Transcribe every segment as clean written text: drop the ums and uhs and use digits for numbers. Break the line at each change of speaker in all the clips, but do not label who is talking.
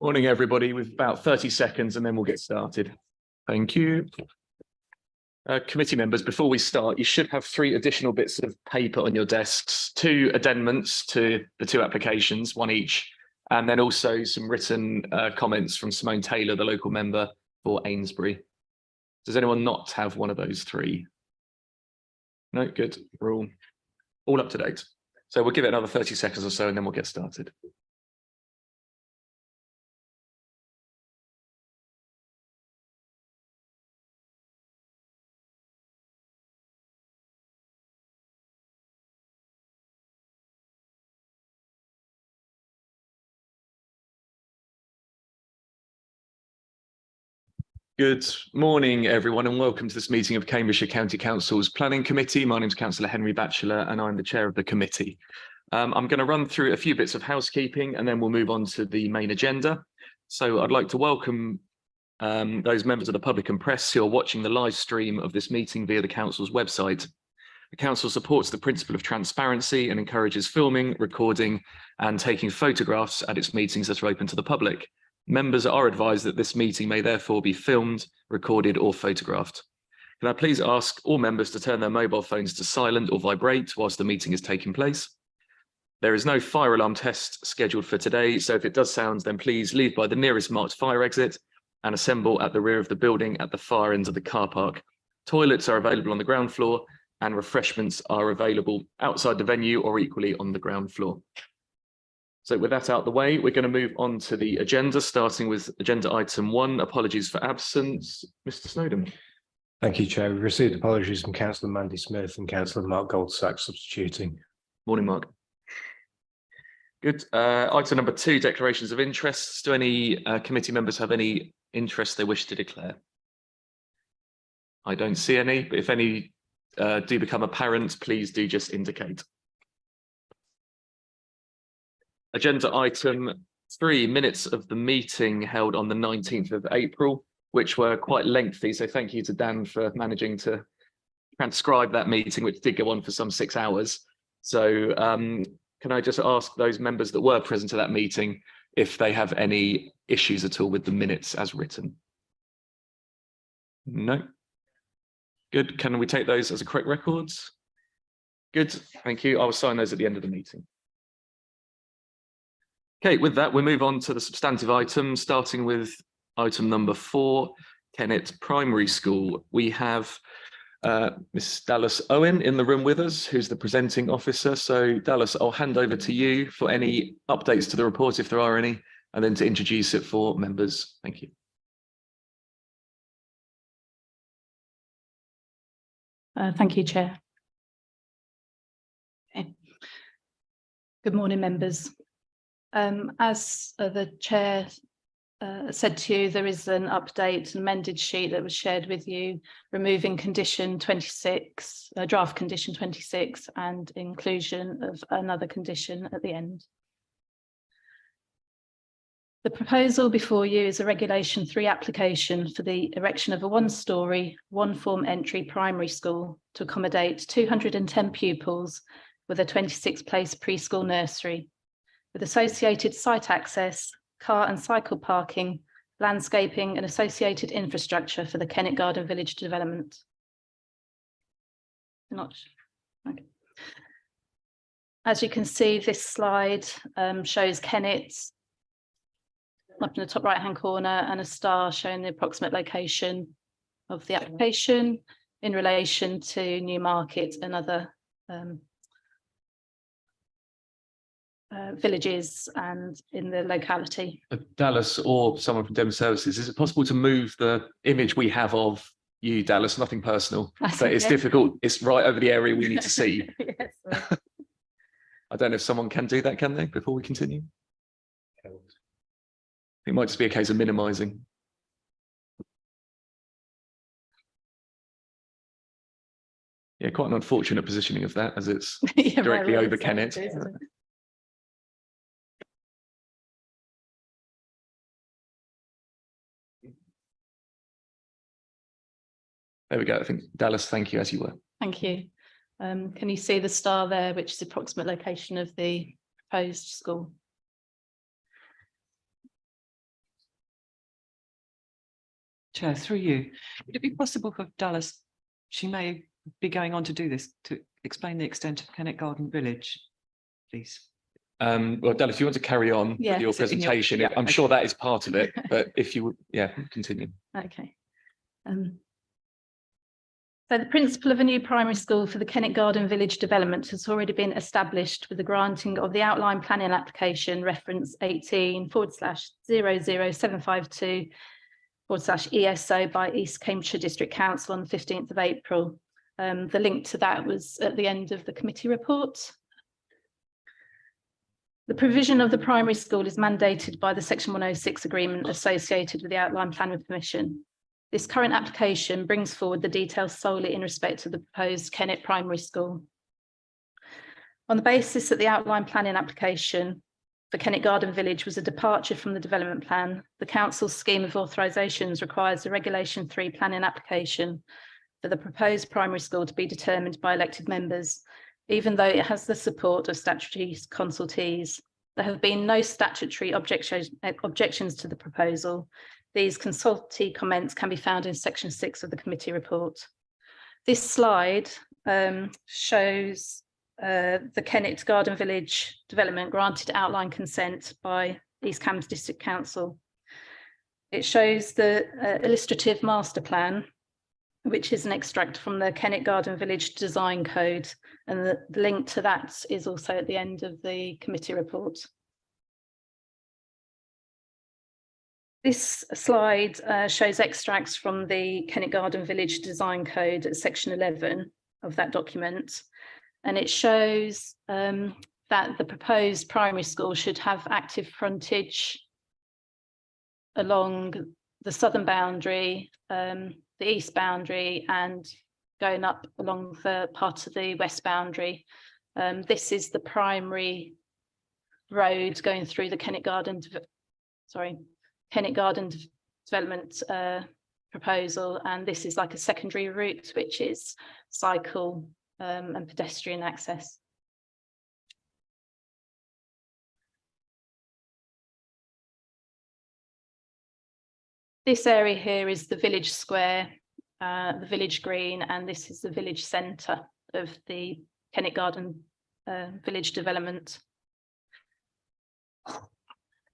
Morning, everybody. We've about 30 seconds and then we'll get started. Thank you. Committee members, before we start, you should have 3 additional bits of paper on your desks, 2 addendums to the 2 applications, 1 each, and then also some written comments from Simone Taylor, the local member for Amesbury. Does anyone not have one of those 3? No, good. We're all up to date. So we'll give it another 30 seconds or so and then we'll get started. Good morning, everyone, and welcome to this meeting of Cambridgeshire County Council's Planning Committee. My name is Councillor Henry Batchelor, and I'm the chair of the committee. I'm going to run through a few bits of housekeeping, and then we'll move on to the main agenda. So I'd like to welcome those members of the public and press who are watching the live stream of this meeting via the council's website. The council supports the principle of transparency and encourages filming, recording, and taking photographs at its meetings that are open to the public. Members are advised that this meeting may therefore be filmed, recorded, or photographed. Can I please ask all members to turn their mobile phones to silent or vibrate whilst the meeting is taking place? There is no fire alarm test scheduled for today, so if it does sound, then please leave by the nearest marked fire exit and assemble at the rear of the building at the far end of the car park. Toilets are available on the ground floor and refreshments are available outside the venue or equally on the ground floor. So with that out of the way, we're going to move on to the agenda, starting with agenda item 1, apologies for absence. Mr. Snowden.
Thank you, Chair. We've received apologies from Councillor Mandy Smith and Councillor Mark Goldsack substituting.
Morning, Mark. Good. Item number 2, declarations of interests. Do any committee members have any interest they wish to declare? I don't see any, but if any do become apparent, please do just indicate. Agenda item 3, minutes of the meeting held on the 19th of April, which were quite lengthy. So thank you to Dan for managing to transcribe that meeting, which did go on for some 6 hours. So can I just ask those members that were present at that meeting if they have any issues at all with the minutes as written? No. Good. Can we take those as a correct records? Good. Thank you. I will sign those at the end of the meeting. Okay, with that, we move on to the substantive items, starting with item number 4, Kennet Primary School. We have Miss Dallas Owen in the room with us, who's the presenting officer. So Dallas, I'll hand over to you for any updates to the report, if there are any, and then to introduce it for members. Thank you.
Thank you, Chair. Okay. Good morning, members. As the Chair said to you, there is an update, an amended sheet that was shared with you, removing condition 26, draft condition 26, and inclusion of another condition at the end. The proposal before you is a Regulation 3 application for the erection of a 1-storey, 1-form entry primary school to accommodate 210 pupils with a 26-place preschool nursery, with associated site access, car and cycle parking, landscaping and associated infrastructure for the Kennet Garden Village development. Okay. As you can see, this slide shows Kennet up in the top right-hand corner and a star showing the approximate location of the application in relation to Newmarket and other villages and in the locality.
Dallas or someone from Dem Services, is it possible to move the image we have of you, Dallas? Nothing personal, but okay. It's difficult. It's right over the area we need to see. Yes, I don't know if someone can do that, can they, before we continue? It might just be a case of minimizing. Yeah, quite an unfortunate positioning of that, as it's yeah, directly over Kennet. There we go. I think, Dallas, thank you, as you were.
Thank you. Can you see the star there, which is the approximate location of the proposed school?
Chair, through you, would it be possible for Dallas, she may be going on to do this, to explain the extent of Kennet Garden Village, please?
Well, Dallas, if you want to carry on
Yeah.
with your
So in your-
presentation,
yeah,
I'm
okay.
sure that is part of it, but if you would, yeah, continue.
Okay. So the principle of a new primary school for the Kennet Garden Village development has already been established with the granting of the outline planning application reference 18/00752/ESO by East Cambridgeshire District Council on the 15th of April. The link to that was at the end of the committee report. The provision of the primary school is mandated by the Section 106 agreement associated with the outline plan with permission. This current application brings forward the details solely in respect to the proposed Kennet Primary School. On the basis that the outline planning application for Kennet Garden Village was a departure from the development plan, the council's scheme of authorisations requires a Regulation 3 planning application for the proposed primary school to be determined by elected members, even though it has the support of statutory consultees. There have been no statutory objections to the proposal. These consultee comments can be found in section 6 of the committee report. This slide shows the Kennet Garden Village development granted outline consent by East Cambs District Council. It shows the illustrative master plan, which is an extract from the Kennet Garden Village Design Code, and the link to that is also at the end of the committee report. This slide shows extracts from the Kennet Garden Village Design Code at section 11 of that document, and it shows that the proposed primary school should have active frontage along the southern boundary, the east boundary, and going up along the part of the west boundary. This is the primary road going through the Kennet Garden development proposal, and this is like a secondary route, which is cycle and pedestrian access. This area here is the village square, the village green, and this is the village centre of the Kennet Garden village development.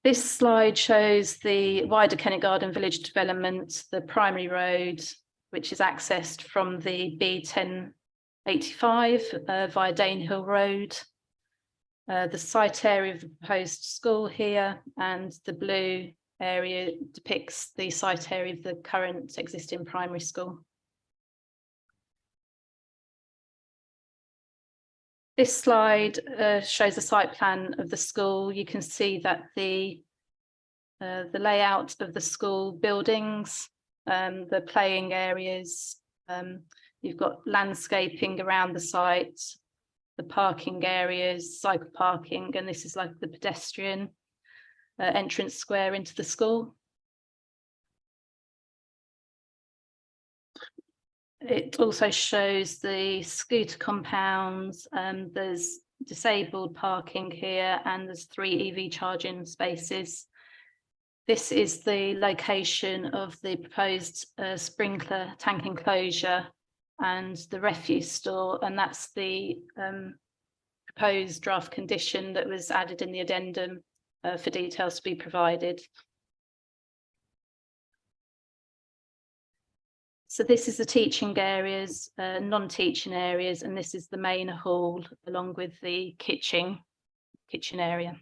This slide shows the wider Kennet Garden village development, the primary road, which is accessed from the B1085 via Danehill Road, the site area of the proposed school here, and the blue area depicts the site area of the current existing primary school. This slide shows a site plan of the school. You can see that the layout of the school buildings, the playing areas, you've got landscaping around the site, the parking areas, cycle parking, and this is like the pedestrian entrance square into the school. It also shows the scooter compounds, there's disabled parking here, and there's 3 EV charging spaces. This is the location of the proposed sprinkler tank enclosure and the refuse store, and that's the proposed draft condition that was added in the addendum for details to be provided. So this is the teaching areas, non-teaching areas, and this is the main hall along with the kitchen area.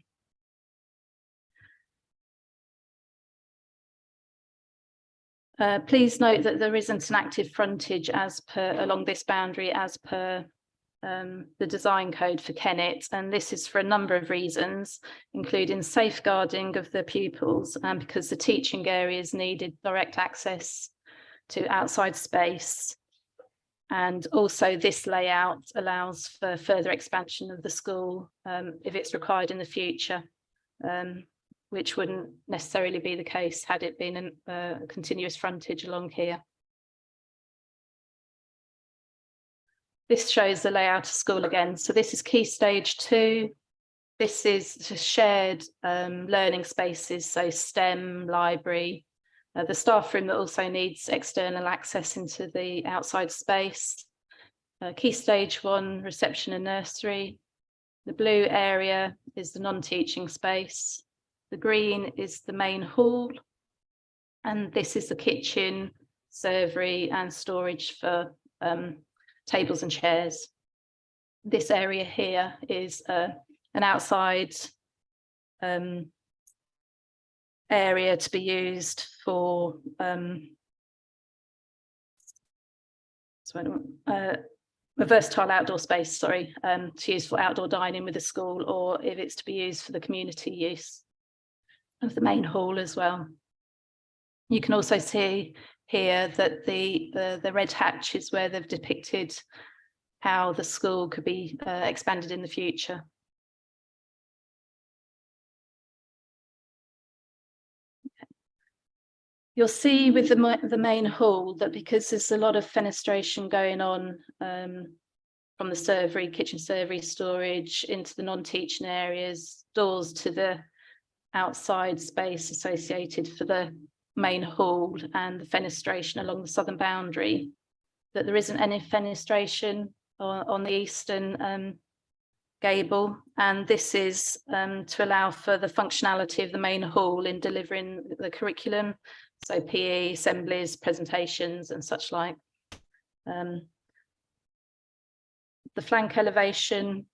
Please note that there isn't an active frontage as per along this boundary as per the design code for Kennet, and this is for a number of reasons, including safeguarding of the pupils, and because the teaching areas needed direct access to outside space, and also this layout allows for further expansion of the school if it's required in the future, which wouldn't necessarily be the case had it been a continuous frontage along here. This shows the layout of school again. So this is Key Stage 2. This is shared learning spaces, so STEM, library, The staff room that also needs external access into the outside space. Key stage 1, reception and nursery. The blue area is the non-teaching space. The green is the main hall. And this is the kitchen, servery and storage for tables and chairs. This area here is an outside area to be used for a versatile outdoor space, to use for outdoor dining with the school, or if it's to be used for the community use of the main hall as well. You can also see here that the red hatch is where they've depicted how the school could be expanded in the future. You'll see with the main hall that because there's a lot of fenestration going on from the servery, kitchen servery storage into the non-teaching areas, doors to the outside space associated for the main hall and the fenestration along the southern boundary, that there isn't any fenestration on the eastern gable, and this is to allow for the functionality of the main hall in delivering the curriculum, so PE, assemblies, presentations and such like. The flank elevation,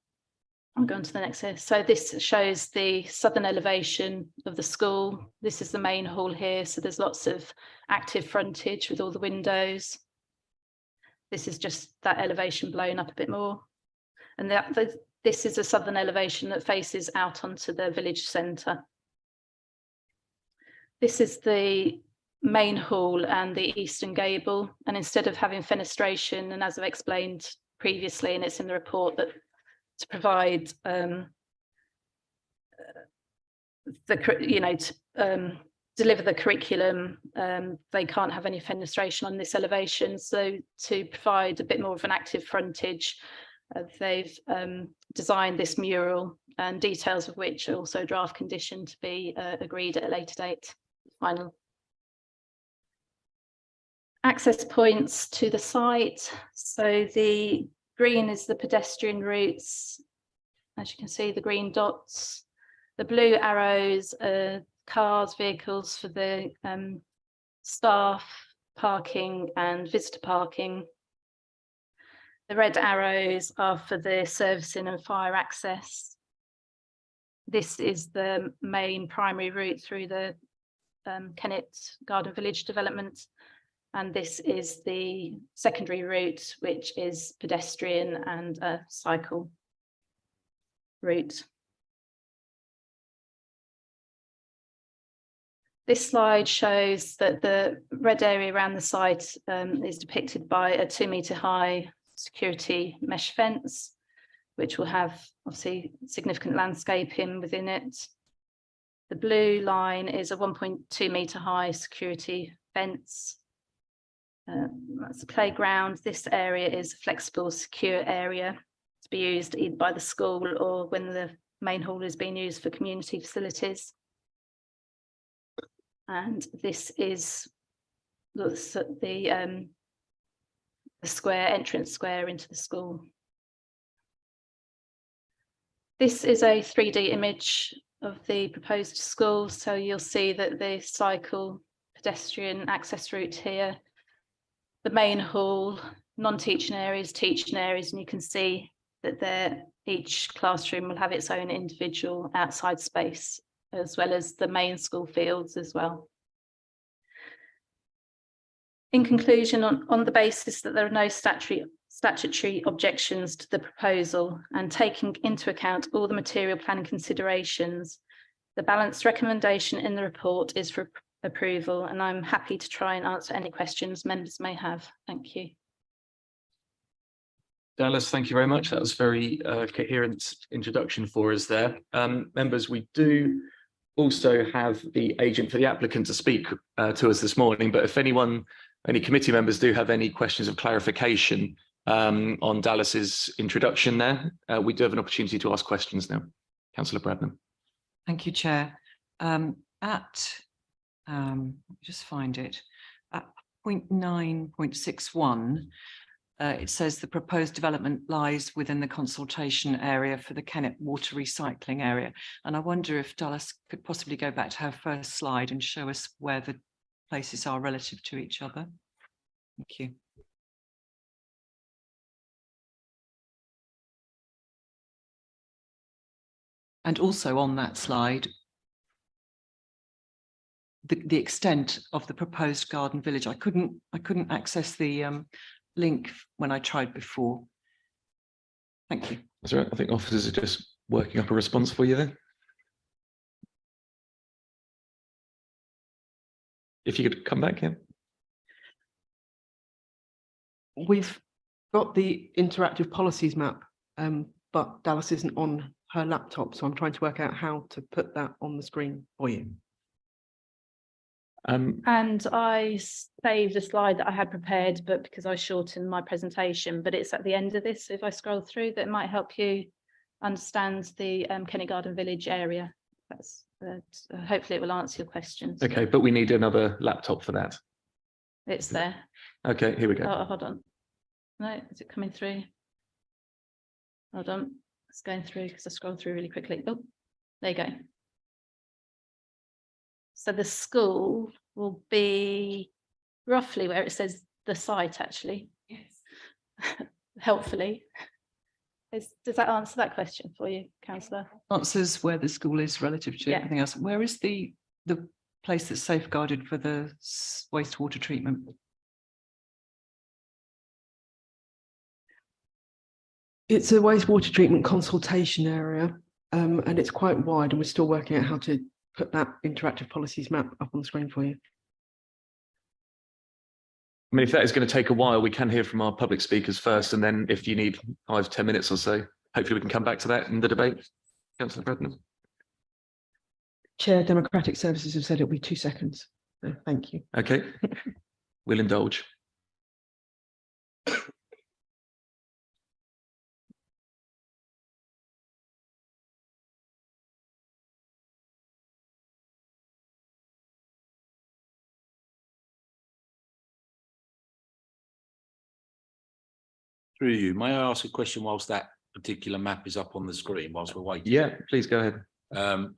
I'm going to the next here. So this shows the southern elevation of the school. This is the main hall here, so there's lots of active frontage with all the windows. This is just that elevation blown up a bit more. And this is a southern elevation that faces out onto the village centre. This is the main hall and the eastern gable, and instead of having fenestration, and as I've explained previously, and it's in the report, that to provide deliver the curriculum, they can't have any fenestration on this elevation. So to provide a bit more of an active frontage, they've designed this mural, and details of which are also draft condition to be agreed at a later date. Final access points to the site. So the green is the pedestrian routes. As you can see, the green dots. The blue arrows are cars, vehicles for the staff parking and visitor parking. The red arrows are for the servicing and fire access. This is the main primary route through the Kennet Garden Village development. And this is the secondary route, which is pedestrian and a cycle route. This slide shows that the red area around the site is depicted by a 2-metre high security mesh fence, which will have obviously significant landscaping within it. The blue line is a 1.2-metre high security fence. That's the playground. This area is a flexible, secure area to be used either by the school or when the main hall is being used for community facilities. And this is the square, entrance square into the school. This is a 3D image of the proposed school. So you'll see that the cycle pedestrian access route here, the main hall, non-teaching areas, teaching areas, and you can see that each classroom will have its own individual outside space, as well as the main school fields as well. In conclusion, on the basis that there are no statutory objections to the proposal, and taking into account all the material planning considerations, the balanced recommendation in the report is for approval, and I'm happy to try and answer any questions members may have. Thank you.
Dallas, thank you very much. That was very coherent introduction for us there. Members, we do also have the agent for the applicant to speak to us this morning, but if any committee members do have any questions of clarification on Dallas's introduction there, we do have an opportunity to ask questions now. Councillor Bradnam.
Thank you, Chair. At Just find it. At point 9.61, it says the proposed development lies within the consultation area for the Kennet water recycling area. And I wonder if Dallas could possibly go back to her first slide and show us where the places are relative to each other. Thank you. And also on that slide, the extent of the proposed garden village. I couldn't access the link when I tried before. Thank you.
That's right. I think officers are just working up a response for you then. If you could come back, yeah.
We've got the interactive policies map, but Dallas isn't on her laptop, so I'm trying to work out how to put that on the screen for you.
And I saved a slide that I had prepared, but because I shortened my presentation, but it's at the end of this. So if I scroll through, that might help you understand the Kennet Garden Village area. That's hopefully it will answer your questions.
Okay, but we need another laptop for that.
It's there.
Okay, here we go.
Oh, hold on. No, is it coming through? Hold on. It's going through because I scrolled through really quickly. Oh, there you go. So the school will be roughly where it says the site, actually. Yes. Helpfully. Does that answer that question for you, Councillor?
Answers where the school is relative to
Yeah.
everything else. Where is the place that's safeguarded for the wastewater treatment?
It's a wastewater treatment consultation area, and it's quite wide, and we're still working out how to put that interactive policies map up on the screen for you.
I mean, if that is going to take a while, we can hear from our public speakers first, and then if you need 5-10 minutes or so, hopefully we can come back to that in the debate. Councillor Bradnam.
Chair, Democratic Services have said it'll be 2 seconds. So thank you.
Okay, we'll indulge.
Through you, may I ask a question whilst that particular map is up on the screen whilst we're waiting?
Yeah, please go ahead.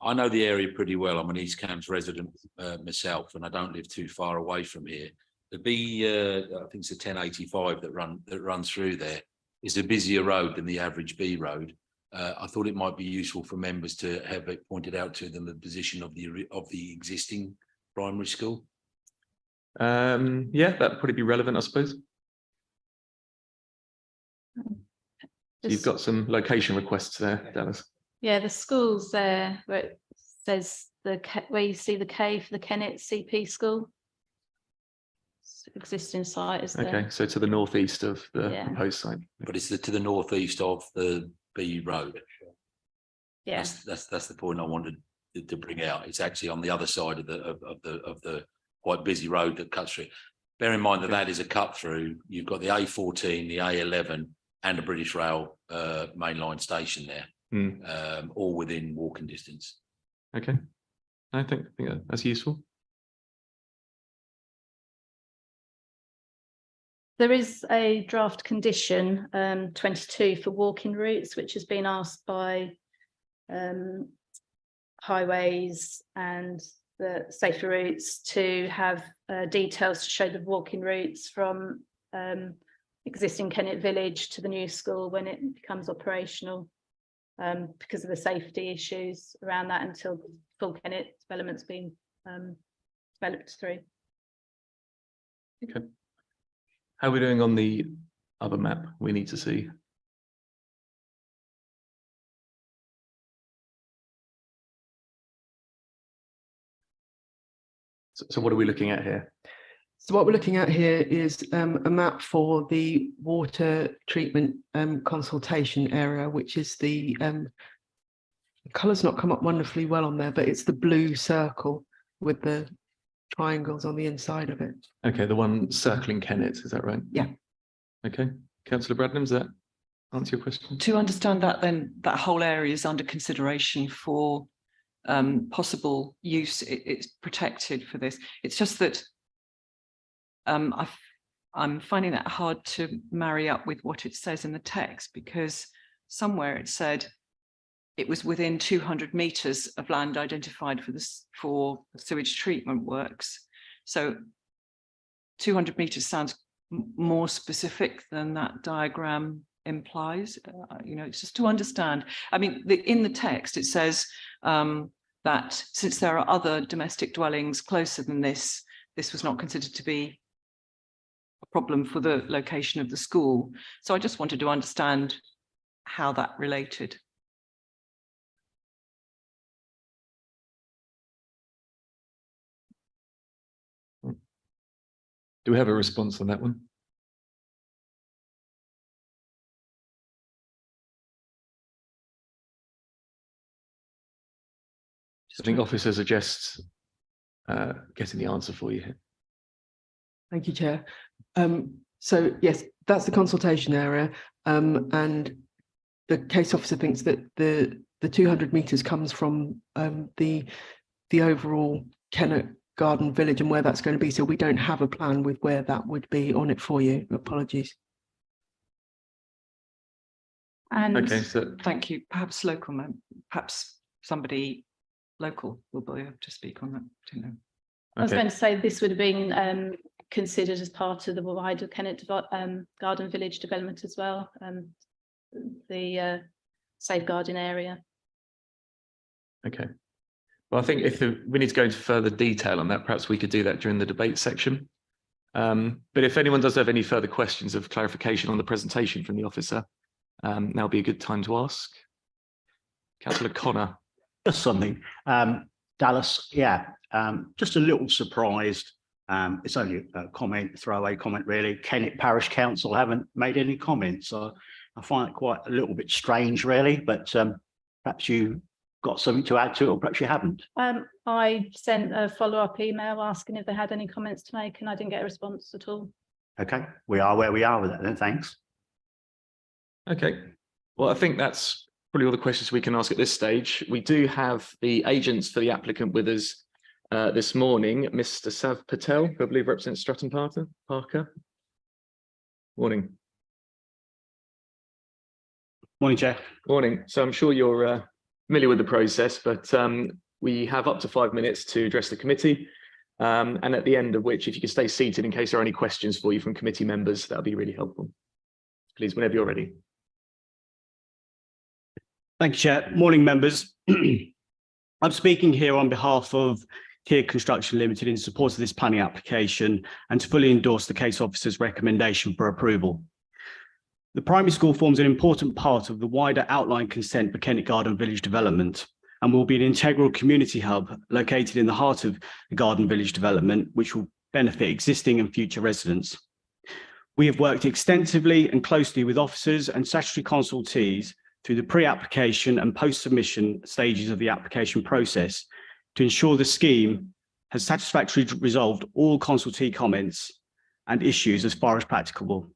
I know the area pretty well. I'm an East Cambs resident myself, and I don't live too far away from here. The B, I think it's a 1085 that runs through there, is a busier road than the average B road. I thought it might be useful for members to have it pointed out to them the position of the existing primary school.
Yeah, that'd probably be relevant, I suppose. So you've got some location requests there, Dallas.
Yeah, the school's there where it says where you see the K for the Kennet CP school. Existing site is there.
Okay, so to the northeast of the
Yeah.
proposed site.
But it's to the northeast of the B road.
Yeah,
That's the point I wanted to bring out. It's actually on the other side of the quite busy road that cuts through. Bear in mind that that is a cut through. You've got the A14, the A11, and a British Rail mainline station there, all within walking distance.
Okay, I think that's useful.
there is a draft condition 22 for walking routes, which has been asked by highways and the safer routes to have details to show the walking routes from existing Kennet Village to the new school when it becomes operational, because of the safety issues around that until full Kennet development's been developed through.
Okay. How are we doing on the other map we need to see? So what are we looking at here?
So what we're looking at here is a map for the water treatment consultation area, which is the colour's not come up wonderfully well on there, but it's the blue circle with the triangles on the inside of it.
Okay, the one circling Kennet, is that right?
Yeah.
Okay, Councillor Bradnam, does that answer your question?
To understand that, then that whole area is under consideration for possible use, it's protected for this. It's just that I'm finding that hard to marry up with what it says in the text, because somewhere it said it was within 200 meters of land identified for sewage treatment works. So 200 meters sounds more specific than that diagram implies. You know, it's just to understand. I mean, in the text, it says that since there are other domestic dwellings closer than this was not considered to be a problem for the location of the school. So I just wanted to understand how that related.
Do we have a response on that one? I think officer suggests getting the answer for you here.
Thank you, Chair. So yes, that's the consultation area, and the case officer thinks that the 200 meters comes from the overall Kennet Garden Village and where that's going to be. So we don't have a plan with where that would be on it for you. Apologies.
And
Okay, so
Thank you. Perhaps perhaps somebody local will be able to speak on that. I don't know.
I was
okay.
going to say this would have been considered as part of the wider Kennet Garden Village development as well, the safeguarding area.
Okay. Well, I think if we need to go into further detail on that, perhaps we could do that during the debate section. But if anyone does have any further questions of clarification on the presentation from the officer, now would be a good time to ask. Councillor Connor.
Just something, Dallas, yeah, just a little surprised. It's only a comment, throwaway comment really. Kennet Parish Council haven't made any comments. So I find it quite a little bit strange really, but perhaps you got something to add to it, or perhaps you haven't.
I sent a follow-up email asking if they had any comments to make, and I didn't get a response at all.
Okay, we are where we are with that then, thanks.
Okay, well, I think that's probably all the questions we can ask at this stage. We do have the agents for the applicant with us this morning, Mr. Sav Patel, who I believe represents Stratton Parker. Morning.
Morning, Chair.
Morning. So I'm sure you're familiar with the process, but we have up to 5 minutes to address the committee. And at the end of which, if you could stay seated in case there are any questions for you from committee members, that would be really helpful. Please, whenever you're ready.
Thank you, Chair. Morning, members. I'm speaking here on behalf of Kier Construction Limited in support of this planning application and to fully endorse the case officer's recommendation for approval. The primary school forms an important part of the wider outline consent for Kennet Garden Village development and will be an integral community hub located in the heart of the Garden Village development, which will benefit existing and future residents. We have worked extensively and closely with officers and statutory consultees through the pre-application and post-submission stages of the application process to ensure the scheme has satisfactorily resolved all consultee comments and issues as far as practicable.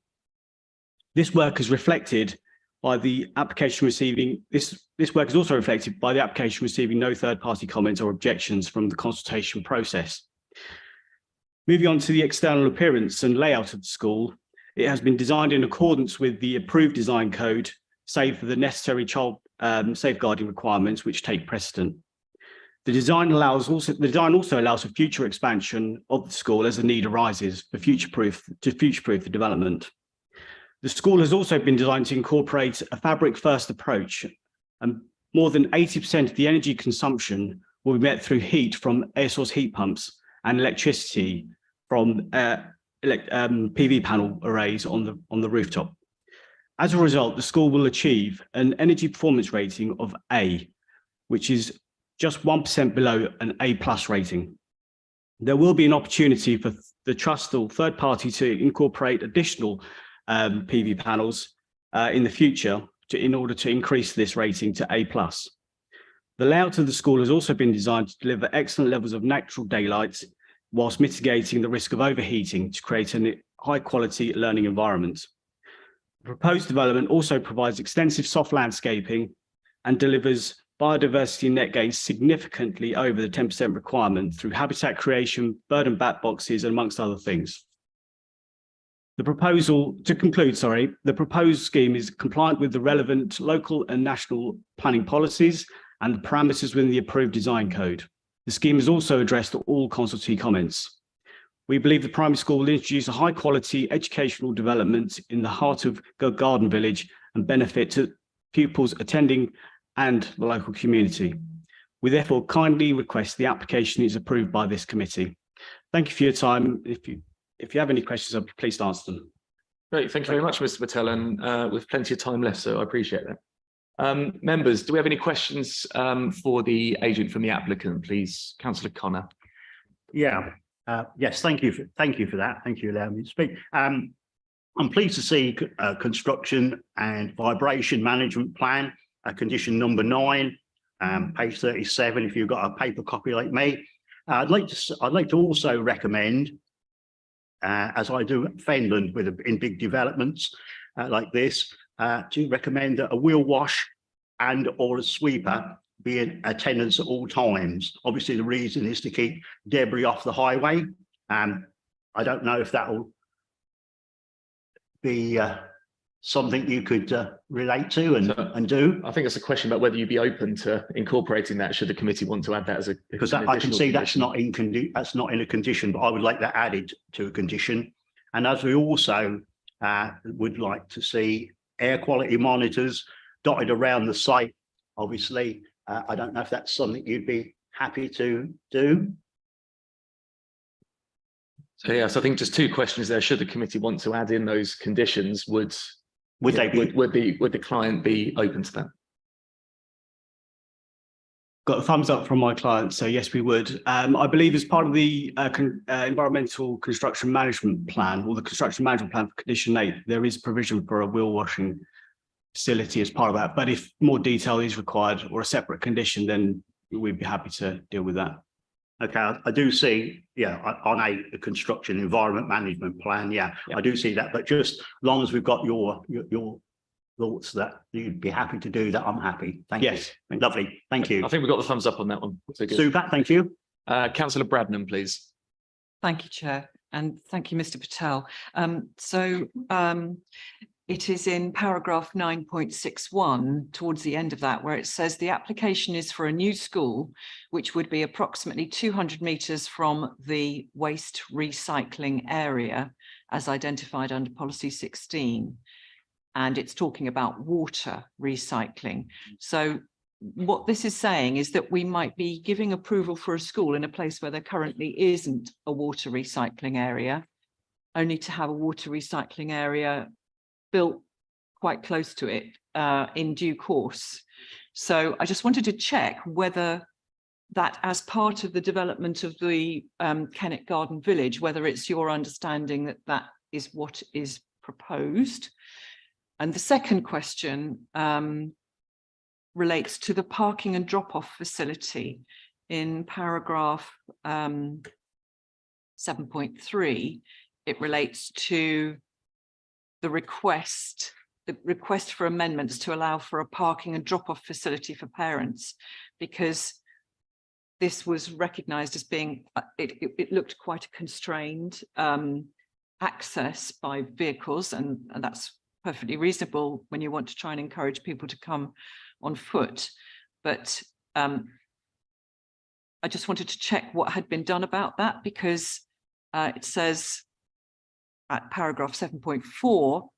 This work is reflected by the application receiving, this work is also reflected by the application receiving no third-party comments or objections from the consultation process. Moving on to the external appearance and layout of the school, it has been designed in accordance with the approved design code, save for the necessary child safeguarding requirements which take precedent. The design also allows for future expansion of the school as the need arises for future-proof the development. The school has also been designed to incorporate a fabric-first approach, and more than 80% of the energy consumption will be met through heat from air source heat pumps and electricity from PV panel arrays on the rooftop. As a result, the school will achieve an energy performance rating of A, which is just 1% below an A+ rating. There will be an opportunity for the trust or third party to incorporate additional PV panels in the future in order to increase this rating to A+. The layout of the school has also been designed to deliver excellent levels of natural daylight whilst mitigating the risk of overheating to create a high quality learning environment. The proposed development also provides extensive soft landscaping and delivers biodiversity net gain significantly over the 10% requirement through habitat creation, bird and bat boxes, and amongst other things. The proposed scheme is compliant with the relevant local and national planning policies and the parameters within the approved design code. The scheme has also addressed all consultee comments. We believe the primary school will introduce a high quality educational development in the heart of Garden Village and benefit to pupils attending and the local community. We therefore kindly request the application is approved by this committee. Thank you for your time. If you have any questions, please answer them.
Great, thank you very much, Mr. Patel, and with plenty of time left, so I appreciate that. Members, do we have any questions for the agent from the applicant, please? Councillor Connor.
Yeah, yes, thank you for that. Thank you for allowing me to speak. I'm pleased to see construction and vibration management plan, condition number 9, page 37. If you've got a paper copy like me, I'd like to also recommend, as I do at Fenland in big developments like this, to recommend that a wheel wash and or a sweeper be in attendance at all times. Obviously, the reason is to keep debris off the highway. I don't know if that will be something you could relate to and do.
I think it's a question about whether you'd be open to incorporating that should the committee want to add that as a
because I can see that's not in a condition, but I would like that added to a condition. And as we also would like to see air quality monitors dotted around the site. Obviously, I don't know if that's something you'd be happy to do.
So yes, I think just 2 questions there. Should the committee want to add in those conditions, would the client be open to that?
Got a thumbs up from my client, so yes, we would. I believe as part of the environmental construction management plan, or the construction management plan for condition 8, there is provision for a wheel washing facility as part of that. But if more detail is required or a separate condition, then we'd be happy to deal with that.
Okay, I do see, yeah, on a construction environment management plan, yeah, I do see that. But just long as we've got your thoughts that you'd be happy to do that, I'm happy. Thank you. Lovely. Thank you.
I think we've got the thumbs up on that one. So
Super, thank you.
Councillor Bradnam, please.
Thank you, Chair, and thank you, Mr. Patel. It is in paragraph 9.61 towards the end of that, where it says the application is for a new school, which would be approximately 200 metres from the waste recycling area as identified under policy 16. And it's talking about water recycling. So what this is saying is that we might be giving approval for a school in a place where there currently isn't a water recycling area, only to have a water recycling area built quite close to it in due course. So I just wanted to check whether that, as part of the development of the Kennet Garden Village, whether it's your understanding that that is what is proposed. And the second question relates to the parking and drop-off facility in paragraph 7.3. It relates to the request for amendments to allow for a parking and drop-off facility for parents, because this was recognised as being, it looked quite a constrained access by vehicles, and that's perfectly reasonable when you want to try and encourage people to come on foot. But I just wanted to check what had been done about that, because it says at paragraph 7.4,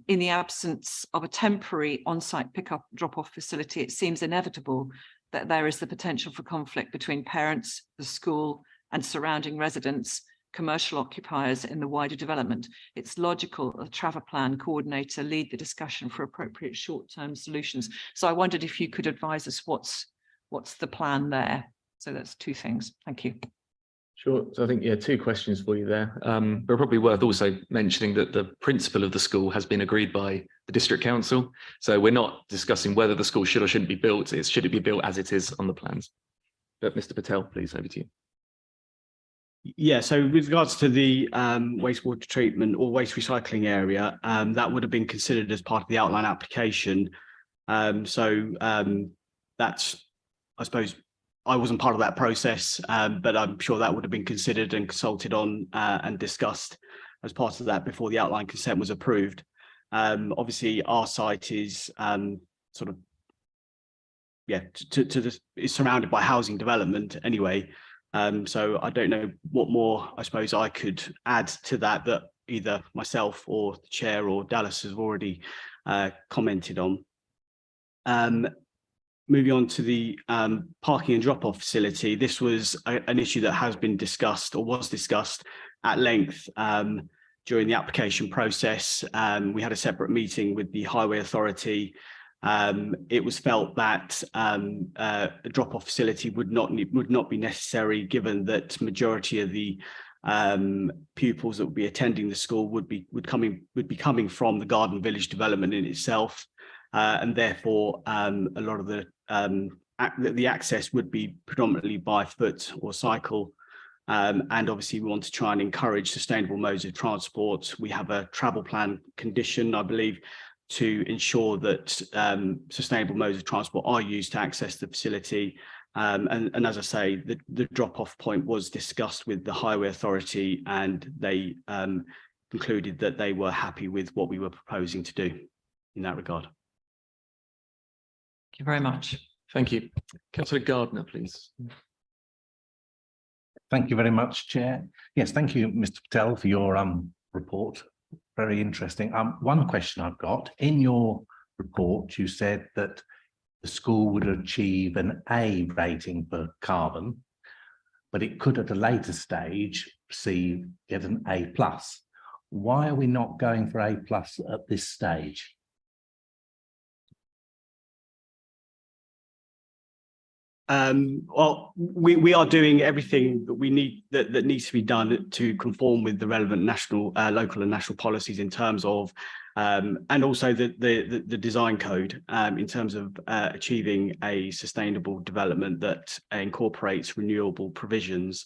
in the absence of a temporary on-site pickup drop-off facility, it seems inevitable that there is the potential for conflict between parents, the school, and surrounding residents, commercial occupiers in the wider development. It's logical a travel plan coordinator lead the discussion for appropriate short-term solutions. So I wondered if you could advise us what's the plan there. So that's 2 things. Thank you.
Sure. So I think, 2 questions for you there. But probably worth also mentioning that the principal of the school has been agreed by the district council. So we're not discussing whether the school should or shouldn't be built. It's should it be built as it is on the plans. But Mr. Patel, please, over to you.
Yeah, so with regards to the wastewater treatment or waste recycling area, that would have been considered as part of the outline application. that's, I suppose, I wasn't part of that process, but I'm sure that would have been considered and consulted on and discussed as part of that before the outline consent was approved. Obviously, our site is sort of, yeah, is surrounded by housing development anyway. So I don't know what more I suppose I could add to that either myself or the chair or Dallas has already commented on. Moving on to the parking and drop-off facility, this was an issue that has been discussed or was discussed at length during the application process. We had a separate meeting with the Highway Authority. It was felt that a drop-off facility would not be necessary, given that majority of the pupils that would be attending the school would be coming from the Garden Village development in itself, and therefore a lot of the access would be predominantly by foot or cycle. And obviously we want to try and encourage sustainable modes of transport. We have a travel plan condition, I believe, to ensure that sustainable modes of transport are used to access the facility. And as I say, the drop-off point was discussed with the Highway Authority, and they concluded that they were happy with what we were proposing to do in that regard.
Thank you very much.
Thank you. Councillor Gardner, please.
Thank you very much, Chair. Yes, thank you, Mr. Patel, for your report. Very interesting. One question I've got, in your report, you said that the school would achieve an A rating for carbon, but it could at a later stage get an A+. Why are we not going for A+ at this stage?
Well, we are doing everything that we need that needs to be done to conform with the relevant national, local and national policies in terms of, and also the design code in terms of achieving a sustainable development that incorporates renewable provisions.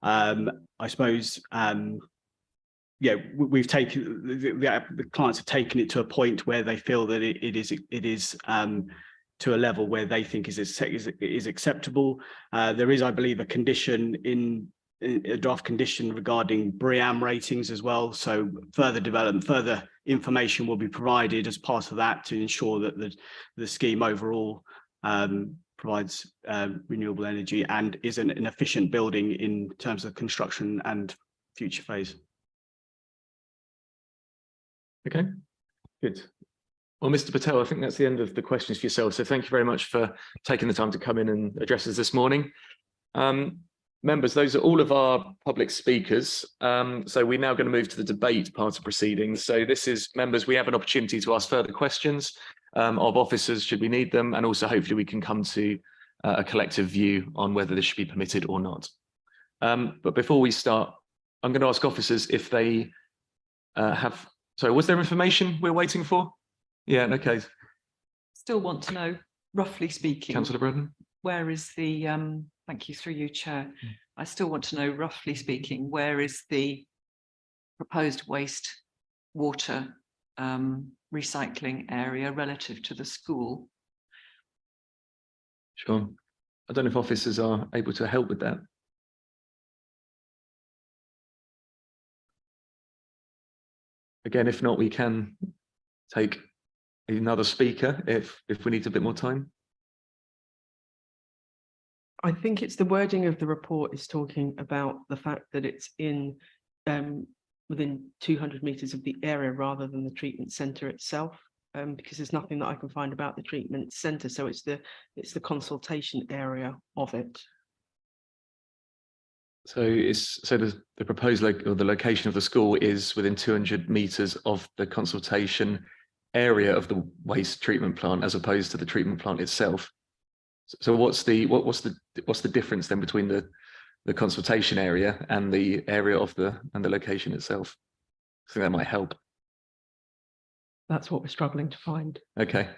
I suppose, yeah, we've taken the clients have taken it to a point where they feel that it is to a level where they think is acceptable. There is, I believe, a condition in a draft condition regarding BREEAM ratings as well. So further information will be provided as part of that to ensure that the scheme overall provides renewable energy and is an efficient building in terms of construction and future phase.
Okay, good. Well, Mr. Patel, I think that's the end of the questions for yourself. So thank you very much for taking the time to come in and address us this morning. Members, those are all of our public speakers. So we're now going to move to the debate part of proceedings. So this is, members, we have an opportunity to ask further questions of officers should we need them. And also hopefully we can come to a collective view on whether this should be permitted or not. But before we start, I'm going to ask officers if they have, sorry, was there information we're waiting for? Yeah, okay.
Still want to know, roughly speaking,
Councillor Bredon.
where is the, thank you through you, Chair. I still want to know, roughly speaking, where is the proposed waste water recycling area relative to the school?
Sure. I don't know if officers are able to help with that. Again, if not, we can take another speaker if we need a bit more time.
I think it's the wording of the report is talking about the fact that it's in within 200 meters of the area rather than the treatment center itself, because there's nothing that I can find about the treatment center. So it's the consultation area of it.
So the proposed or the location of the school is within 200 meters of the consultation area of the waste treatment plant, as opposed to the treatment plant itself. So what's the difference then between the consultation area and the area of the location itself? I think that might help.
That's what we're struggling to find.
Okay,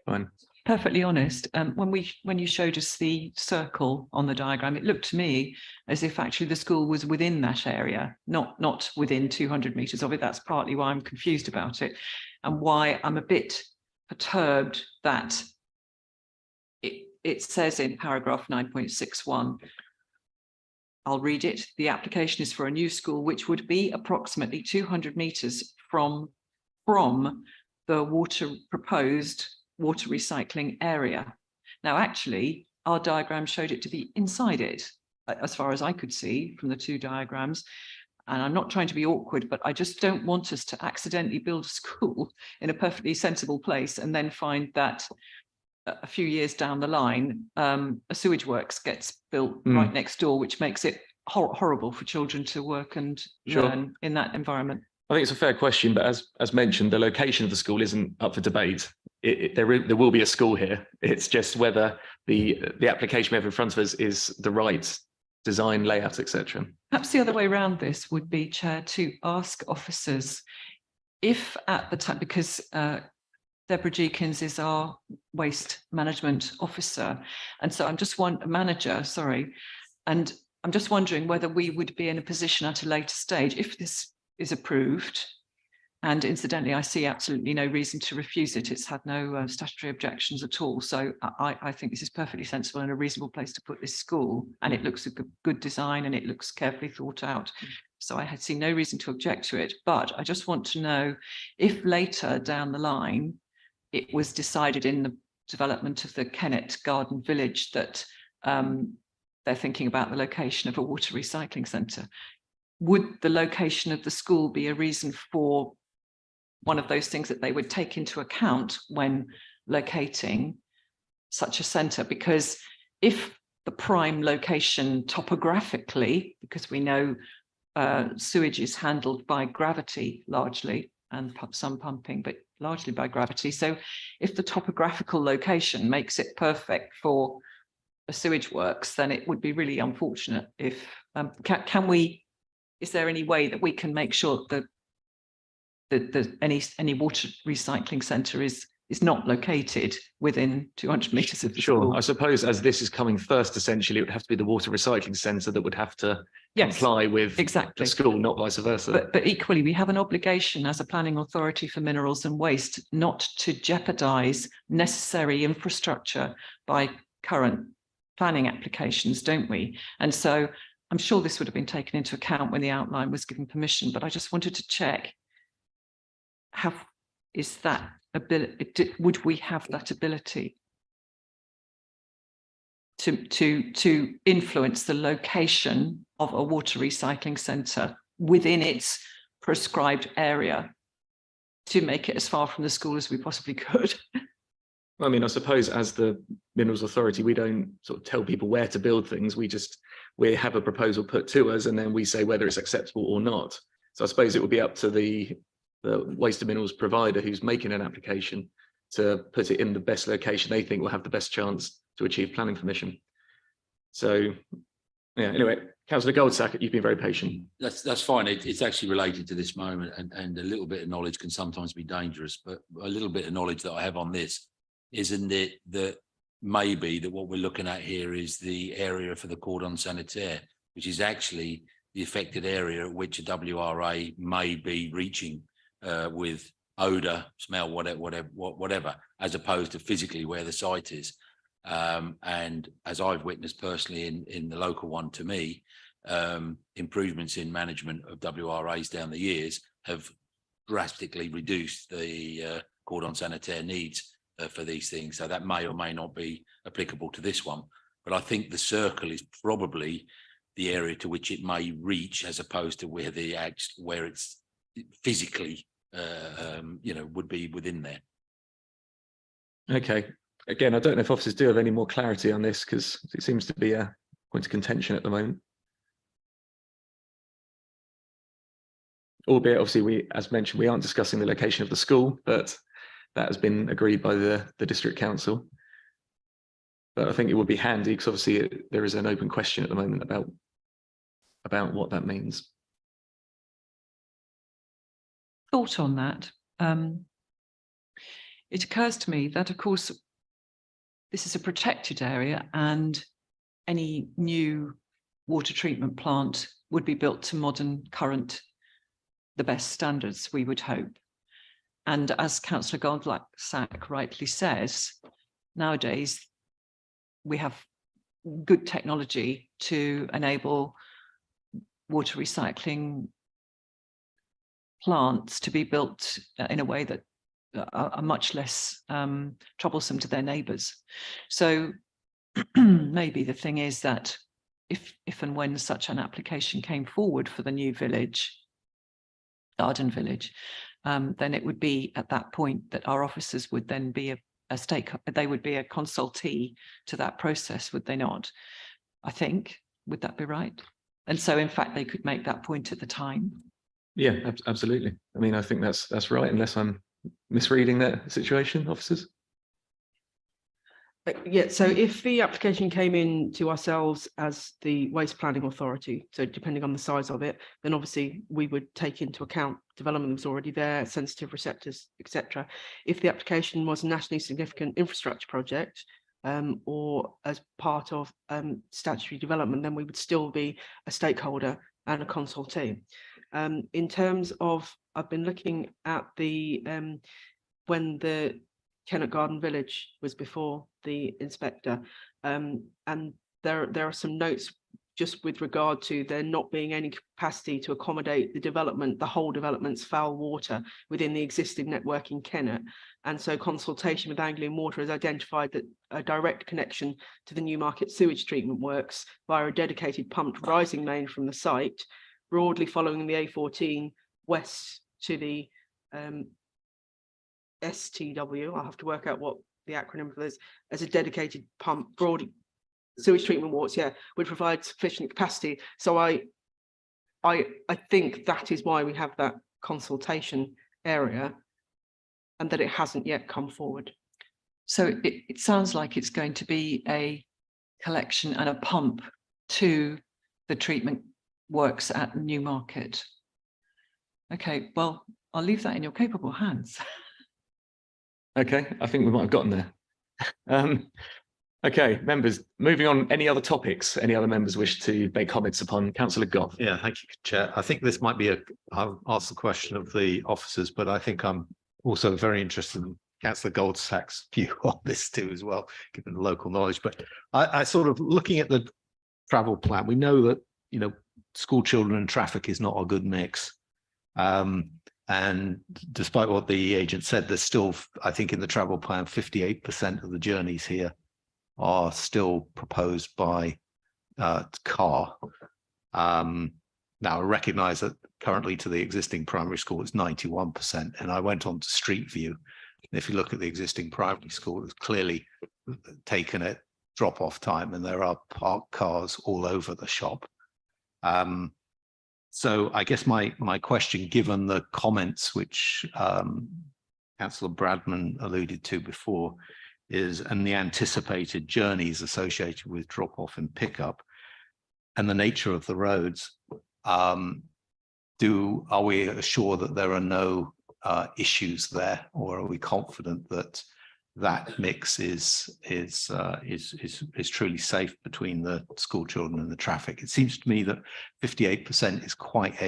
fine.
Perfectly honest, when you showed us the circle on the diagram, it looked to me as if actually the school was within that area, not within 200 meters of it. That's partly why I'm confused about it, and why I'm a bit perturbed that it says in paragraph 9.61, I'll read it. The application is for a new school, which would be approximately 200 metres from the proposed water recycling area. Now, actually, our diagram showed it to be inside it, as far as I could see from the two diagrams. And I'm not trying to be awkward, but I just don't want us to accidentally build a school in a perfectly sensible place and then find that a few years down the line, a sewage works gets built right next door, which makes it horrible for children to work and learn in that environment.
I think it's a fair question, but as mentioned, the location of the school isn't up for debate. There will be a school here. It's just whether the application we have in front of us is the right design, layout, etc.
Perhaps the other way around this would be, Chair, to ask officers if at the time, because Deborah Jeekins is our waste management officer, and so I'm just and I'm just wondering whether we would be in a position at a later stage, if this is approved, and incidentally, I see absolutely no reason to refuse it. It's had no statutory objections at all. So I think this is perfectly sensible and a reasonable place to put this school. And it looks a good design and it looks carefully thought out. So I had seen no reason to object to it. But I just want to know if later down the line, it was decided in the development of the Kennet Garden Village that they're thinking about the location of a water recycling centre. Would the location of the school be a reason for one of those things that they would take into account when locating such a centre? Because if the prime location topographically, because we know sewage is handled by gravity largely, and some pumping, but largely by gravity. So if the topographical location makes it perfect for a sewage works, then it would be really unfortunate if, is there any way that we can make sure that any water recycling centre is not located within 200 metres of the school?
I suppose as this is coming first, essentially, it would have to be the water recycling centre that would have to comply with the school, not vice versa.
But equally, we have an obligation as a planning authority for minerals and waste not to jeopardise necessary infrastructure by current planning applications, don't we? And so I'm sure this would have been taken into account when the outline was given permission, but I just wanted to check. Is that ability? Would we have that ability to influence the location of a water recycling centre within its prescribed area to make it as far from the school as we possibly could?
I mean, I suppose as the Minerals Authority, we don't sort of tell people where to build things. We have a proposal put to us, and then we say whether it's acceptable or not. So I suppose it would be up to the waste and minerals provider who's making an application to put it in the best location they think will have the best chance to achieve planning permission. So, yeah, anyway, Councillor Goldsack, you've been very patient.
That's fine. It's actually related to this moment, and a little bit of knowledge can sometimes be dangerous, but a little bit of knowledge that I have on this isn't it that maybe that what we're looking at here is the area for the cordon sanitaire, which is actually the affected area at which a WRA may be reaching with odor, smell, whatever, as opposed to physically where the site is. And as I've witnessed personally in the local one to me, improvements in management of WRAs down the years have drastically reduced the cordon sanitaire needs for these things. So that may or may not be applicable to this one. But I think the circle is probably the area to which it may reach, as opposed to where it's physically would be within there.
Okay. Again, I don't know if officers do have any more clarity on this, because it seems to be a point of contention at the moment. Albeit, obviously, as mentioned, we aren't discussing the location of the school, but that has been agreed by the district council. But I think it would be handy, because obviously there is an open question at the moment about what that means.
Thought on that. It occurs to me that, of course, this is a protected area, and any new water treatment plant would be built to modern, current, the best standards, we would hope. And as Councillor Goldsack rightly says, nowadays we have good technology to enable water recycling plants to be built in a way that are much less troublesome to their neighbours. So maybe the thing is that if and when such an application came forward for the new village, garden village, then it would be at that point that our officers would then be they would be a consultee to that process, would they not? I think, would that be right? And so in fact, they could make that point at the time.
Yeah, absolutely. I mean, I think that's right, unless I'm misreading that situation, officers.
Yeah, so if the application came in to ourselves as the Waste Planning Authority, so depending on the size of it, then obviously we would take into account development that's already there, sensitive receptors, etc. If the application was a nationally significant infrastructure project, or as part of statutory development, then we would still be a stakeholder and a consultee. In terms of, I've been looking at the when the Kennet Garden Village was before the inspector, and there are some notes just with regard to there not being any capacity to accommodate the development, the whole development's foul water within the existing network in Kennet. And so consultation with Anglian Water has identified that a direct connection to the Newmarket sewage treatment works via a dedicated pumped rising main from the site, broadly following the A14 west to the STW. I'll have to work out what the acronym for this, as a dedicated pump, broad sewage treatment works, yeah, would provide sufficient capacity. So I think that is why we have that consultation area, and that it hasn't yet come forward.
So it sounds like it's going to be a collection and a pump to the treatment works at Newmarket. Okay, well, I'll leave that in your capable hands.
Okay, I think we might have gotten there. Okay, members, moving on. Any other topics? Any other members wish to make comments upon? Councillor Goff?
Yeah, thank you, Chair. I think this might be I'll ask the question of the officers, but I think I'm also very interested in Councillor Goldsack's view on this too as well, given the local knowledge. But I sort of looking at the travel plan, we know that, you know, school children and traffic is not a good mix. And despite what the agent said, there's still, I think in the travel plan, 58% of the journeys here are still proposed by car. Now I recognise that currently to the existing primary school it's 91%, and I went on to Street View. And if you look at the existing primary school, it's clearly taken at drop-off time, and there are parked cars all over the shop. So I guess my question, given the comments which Councillor Bradman alluded to before, is, and the anticipated journeys associated with drop-off and pickup, and the nature of the roads, are we assured that there are no issues there, or are we confident that that mix is truly safe between the school children and the traffic? It seems to me that 58% is quite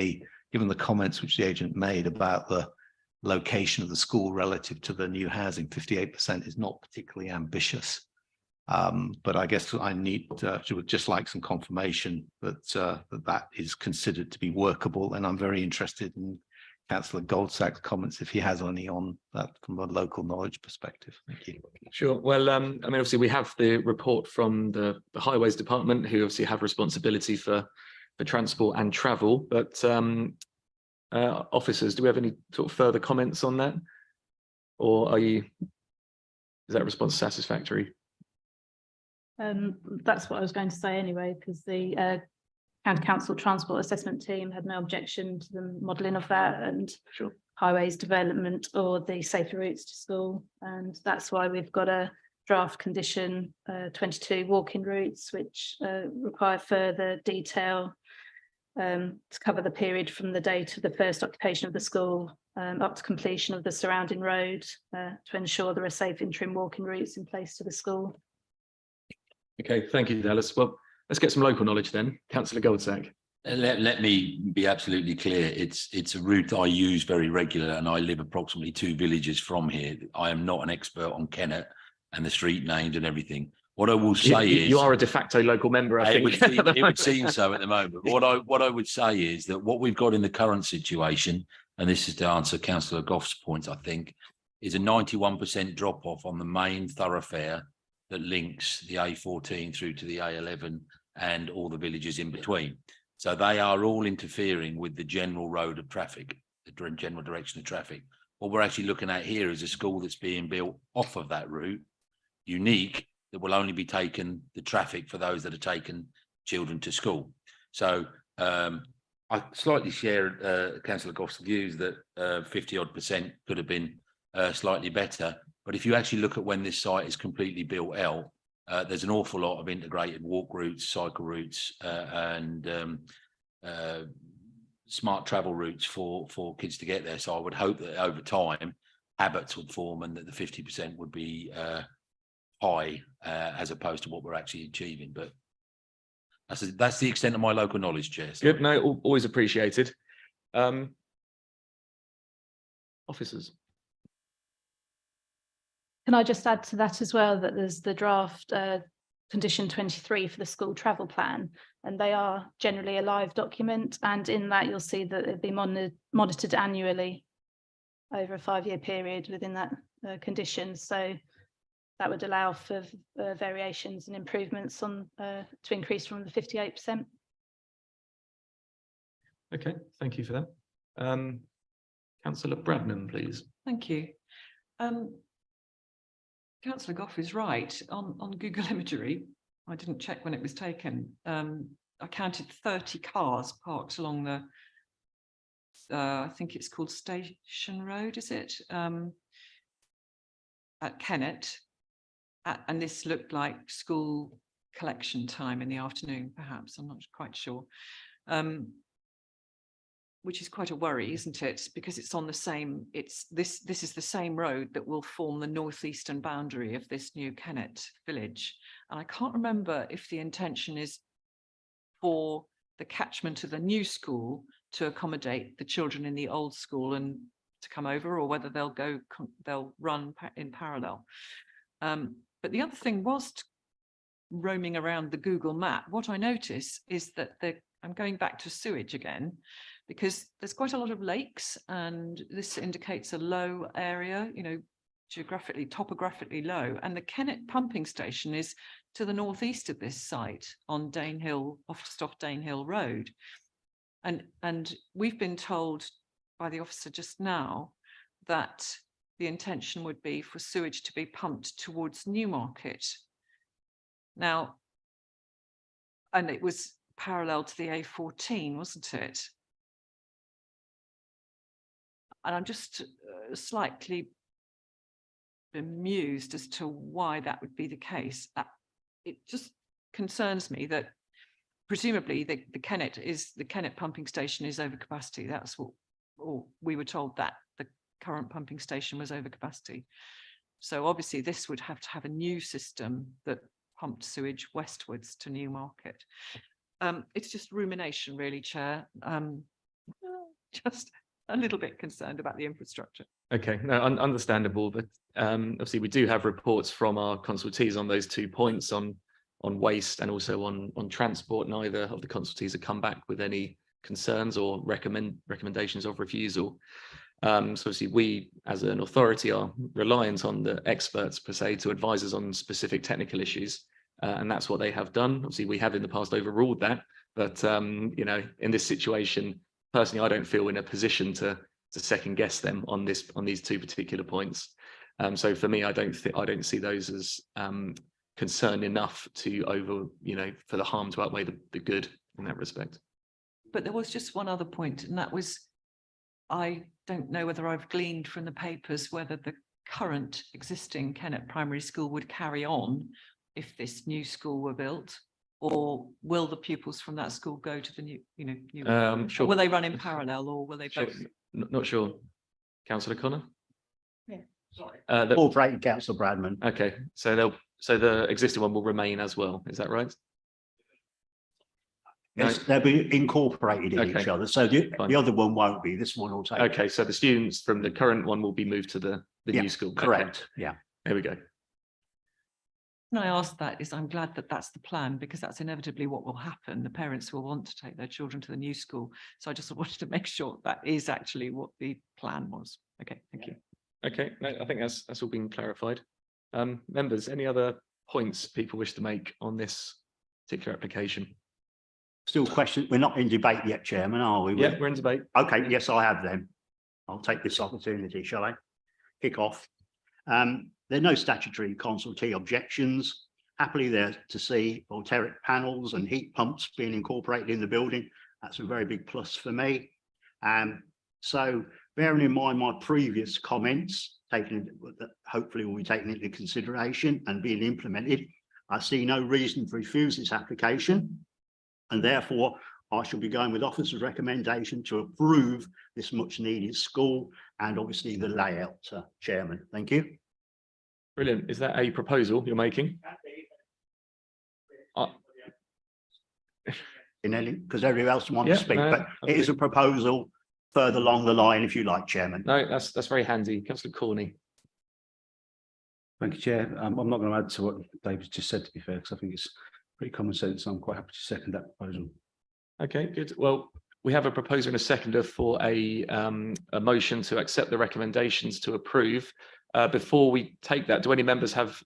given the comments which the agent made about the location of the school relative to the new housing, 58% is not particularly ambitious. But I guess I would just like some confirmation that that is considered to be workable, and I'm very interested in Councillor Goldsack's comments, if he has any on that from a local knowledge perspective. Thank you.
Sure. Well, I mean, obviously we have the report from the Highways Department, who obviously have responsibility for transport and travel, but officers, do we have any sort of further comments on that? Or is that response satisfactory?
That's what I was going to say anyway, because the County Council Transport Assessment Team had no objection to the modelling of that, and
Sure.
Highways Development or the Safer Routes to School, and that's why we've got a draft condition 22 walking routes, which require further detail to cover the period from the date of the first occupation of the school up to completion of the surrounding road to ensure there are safe interim walking routes in place to the school.
Okay, thank you, Dallas. Well, let's get some local knowledge then. Councillor Goldsack.
Let me be absolutely clear. It's a route I use very regularly, and I live approximately 2 villages from here. I am not an expert on Kennet and the street names and everything. What I will say is.
You are a de facto local member, I
It
think.
would seem, it would seem so at the moment. But what I would say is that what we've got in the current situation, and this is to answer Councillor Goff's point, I think, is a 91% drop off on the main thoroughfare that links the A14 through to the A11 and all the villages in between. So they are all interfering with the general road of traffic, the general direction of traffic. What we're actually looking at here is a school that's being built off of that route, unique, that will only be taken the traffic for those that are taking children to school. So I slightly share Councillor Goff's views that 50% could have been slightly better. But if you actually look at when this site is completely built out, there's an awful lot of integrated walk routes, cycle routes, and smart travel routes for kids to get there. So I would hope that over time, habits would form and that the 50% would be high as opposed to what we're actually achieving. But that's the extent of my local knowledge, Chair.
Good, no, always appreciated. Officers.
Can I just add to that as well that there's the draft condition 23 for the school travel plan, and they are generally a live document, and in that you'll see that it'll be monitored annually over a 5-year period within that condition. So that would allow for variations and improvements on to increase from the 58%.
Okay, thank you for that. Councillor Bradnam, please.
Thank you. Councillor Goff is right. On Google imagery, I didn't check when it was taken. I counted 30 cars parked along the, I think it's called Station Road, is it? At Kennet. And this looked like school collection time in the afternoon, perhaps. I'm not quite sure. Which is quite a worry, isn't it? Because it's on the same, this is the same road that will form the northeastern boundary of this new Kennet village. And I can't remember if the intention is for the catchment of the new school to accommodate the children in the old school and to come over, or whether they'll run in parallel. But the other thing, whilst roaming around the Google map, what I notice is that I'm going back to sewage again, because there's quite a lot of lakes, and this indicates a low area, you know, topographically low. And the Kennet pumping station is to the northeast of this site on Danehill, off Danehill Road. And we've been told by the officer just now that the intention would be for sewage to be pumped towards Newmarket. Now, and it was parallel to the A14, wasn't it? And I'm just slightly bemused as to why that would be the case. It just concerns me that presumably the Kennet pumping station is over capacity. That's what, or we were told that the current pumping station was over capacity. So obviously this would have to have a new system that pumped sewage westwards to Newmarket. It's just rumination, really, Chair. Just a little bit concerned about the infrastructure.
Okay, no, understandable, but obviously we do have reports from our consultees on those 2 points on waste and also on transport. Neither of the consultees have come back with any concerns or recommendations of refusal. So obviously we as an authority are reliant on the experts per se to advise us on specific technical issues, and that's what they have done. Obviously we have in the past overruled that, but you know, in this situation, personally, I don't feel in a position to second guess them on these 2 particular points. So for me, I don't see those as concern enough to for the harm to outweigh the good in that respect.
But there was just one other point, and that was, I don't know whether I've gleaned from the papers whether the current existing Kennet Primary School would carry on if this new school were built, or will the pupils from that school go to the new,
Sure.
Will they run in parallel, or will they both?
Sure. Not sure. Councillor Connor?
Yeah.
Incorporated Councillor Bradman.
Okay, so the existing one will remain as well, is that right?
Yes, they'll be incorporated in each
Okay.
other. So the
Fine.
other one won't be. This one will take.
Okay, so the students from the current one will be moved to the
Yeah,
new school. Okay,
correct. Yeah.
there we go.
Can I ask that is I'm glad that that's the plan because that's inevitably what will happen. The parents will want to take their children to the new school. So I just wanted to make sure that is actually what the plan was. Okay, thank you.
Okay, no, I think that's all been clarified. Members, any other points people wish to make on this particular application?
Still question, we're not in debate yet, Chairman, are we?
Yeah, we're in debate.
Okay, yes, I have then. I'll take this opportunity, shall I? Kick off. There are no statutory consultee objections. Happily there to see voltaic panels and heat pumps being incorporated in the building. That's a very big plus for me. So bearing in mind my previous comments, that hopefully will be taken into consideration and being implemented, I see no reason to refuse this application. And therefore, I shall be going with officer's recommendation to approve this much needed school and obviously the layout, Chairman. Thank you.
Brilliant. Is that a proposal you're making?
In any, because everyone else wants
Yeah,
to speak,
no,
but it is a proposal further along the line, if you like, Chairman.
No, that's very handy. Councillor Corney.
Thank you, Chair. I'm not going to add to what David just said, to be fair, because I think it's pretty common sense. I'm quite happy to second that proposal.
Okay, good. Well, we have a proposer and a seconder for a motion to accept the recommendations to approve. Before we take that, do any members have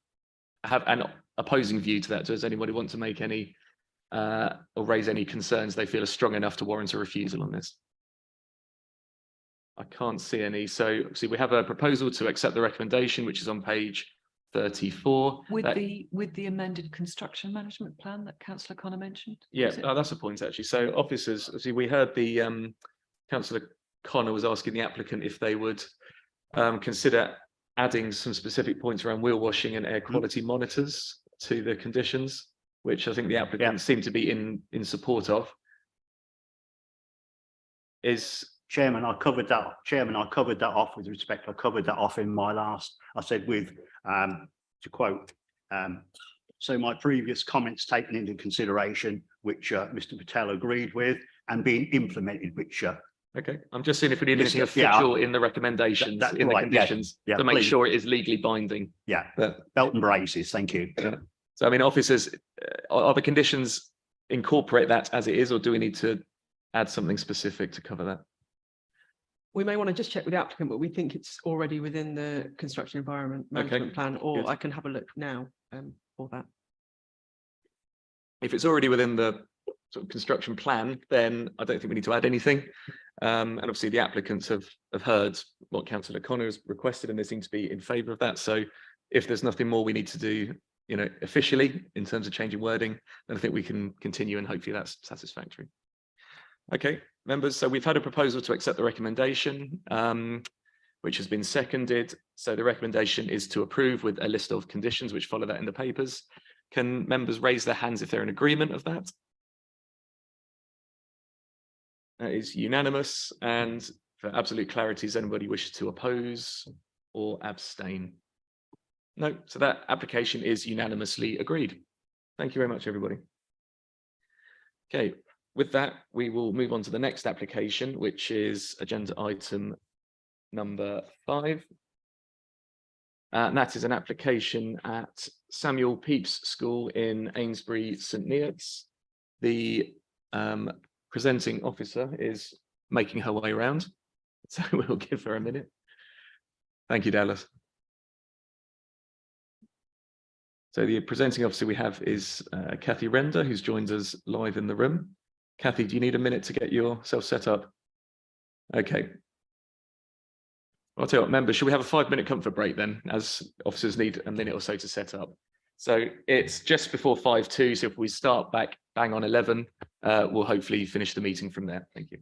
an opposing view to that? Does anybody want to make any or raise any concerns they feel are strong enough to warrant a refusal on this? I can't see any. So see, we have a proposal to accept the recommendation, which is on page 34.
With the amended construction management plan that Councillor Connor mentioned.
Yeah, that's a point actually. So officers, see, we heard the Councillor Connor was asking the applicant if they would consider adding some specific points around wheel washing and air quality monitors to the conditions, which I think the applicant seemed to be in support of.
Chairman, I covered that. Chairman, I covered that off with respect. I covered that off in my last. I said with to quote. So my previous comments taken into consideration, which Mr. Patel agreed with, and being implemented, which.
Okay, I'm just seeing if we need anything
Yes, yeah,
official in the recommendations, in the
right,
conditions,
yeah,
to make
please.
sure it is legally binding.
Yeah,
But
belt and braces. Thank you.
yeah. So I mean, officers, are the conditions incorporate that as it is, or do we need to add something specific to cover that?
We may want to just check with the applicant, but we think it's already within the construction environment management plan, or
good.
I can have a look now for that.
If it's already within the sort of construction plan, then I don't think we need to add anything. And obviously the applicants have heard what Councillor Connor has requested, and they seem to be in favour of that. So if there's nothing more we need to do, you know, officially in terms of changing wording, then I think we can continue, and hopefully that's satisfactory. Okay, members, so we've had a proposal to accept the recommendation, which has been seconded. So the recommendation is to approve with a list of conditions which follow that in the papers. Can members raise their hands if they're in agreement of that? That is unanimous. And for absolute clarity, does anybody wish to oppose or abstain? No, so that application is unanimously agreed. Thank you very much, everybody. Okay, with that, we will move on to the next application, which is agenda item number 5. And that is an application at Samuel Pepys School in Amesbury, St Neots. The presenting officer is making her way around, so we'll give her a minute. Thank you, Dallas. So the presenting officer we have is Kathy Render, who's joined us live in the room. Kathy, do you need a minute to get yourself set up? Okay. I'll tell you what, members, should we have a 5-minute comfort break then, as officers need a minute or so to set up? So it's just before 5:02, so if we start back bang on 11, we'll hopefully finish the meeting from there. Thank you.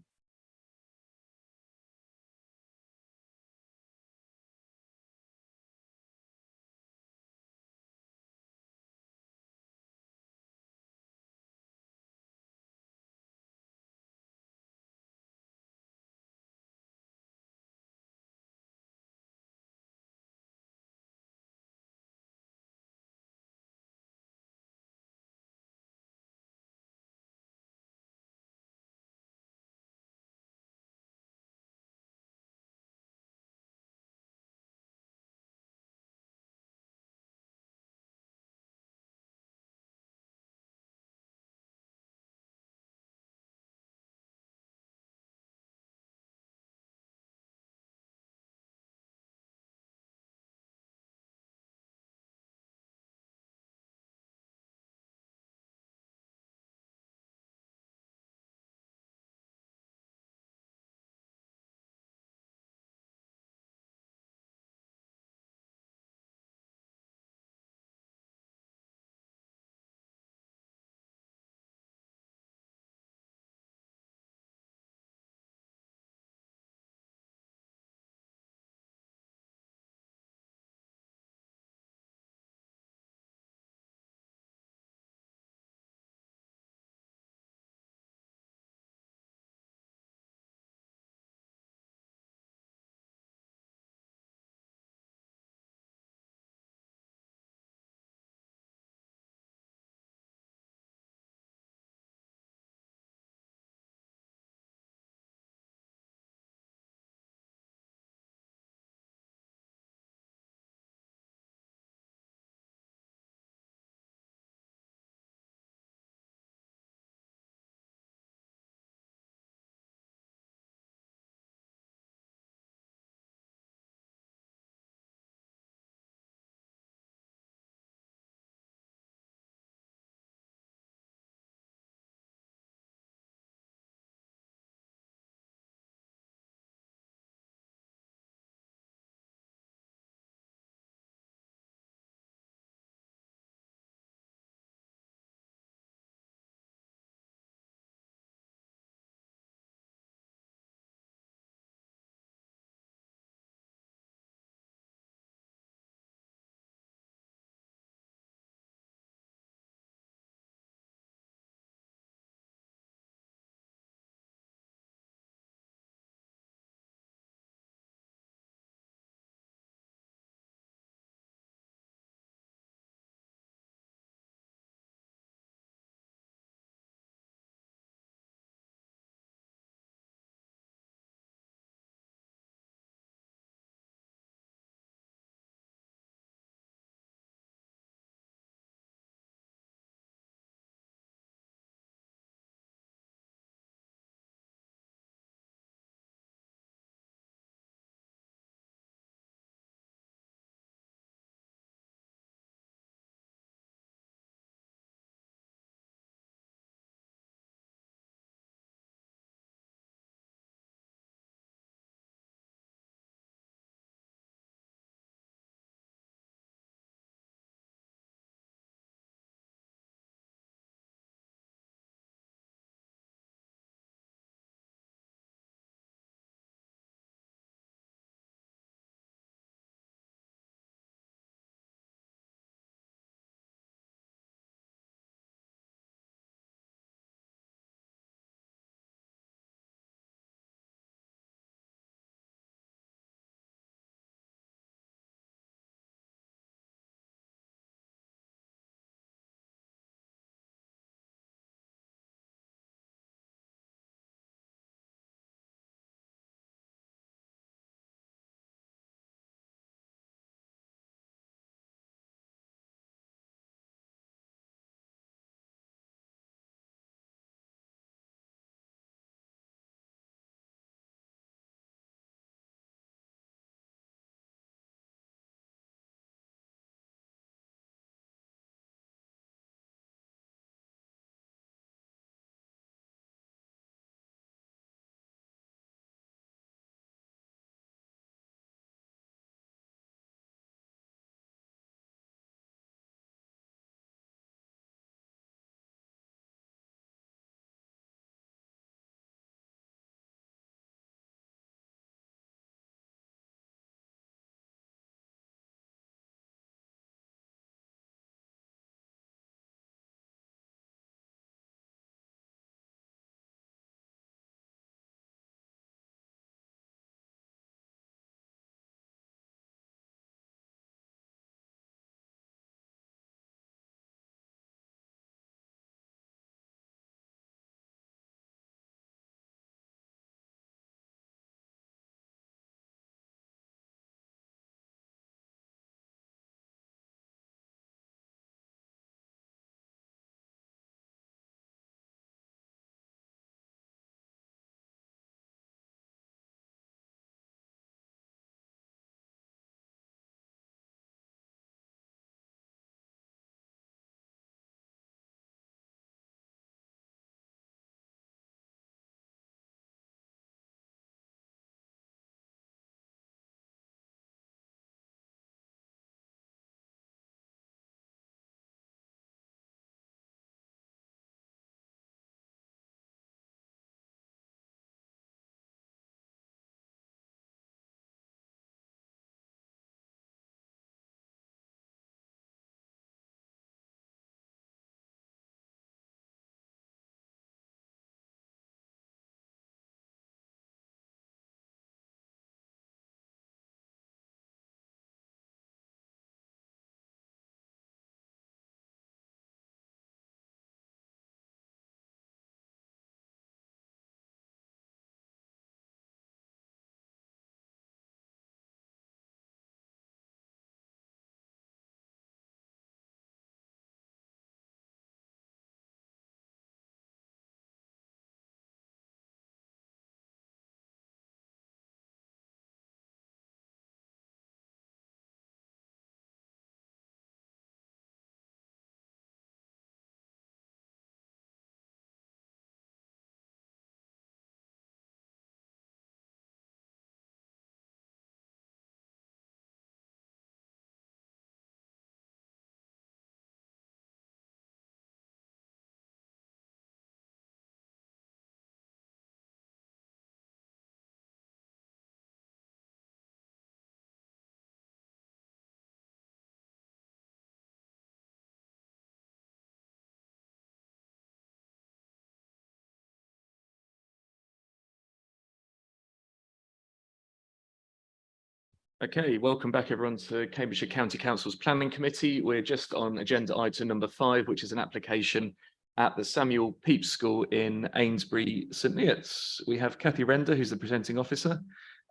Okay, welcome back everyone to Cambridgeshire County Council's Planning Committee. We're just on agenda item number 5, which is an application at the Samuel Pepys School in Amesbury, St Neots. We have Kathy Render, who's the presenting officer,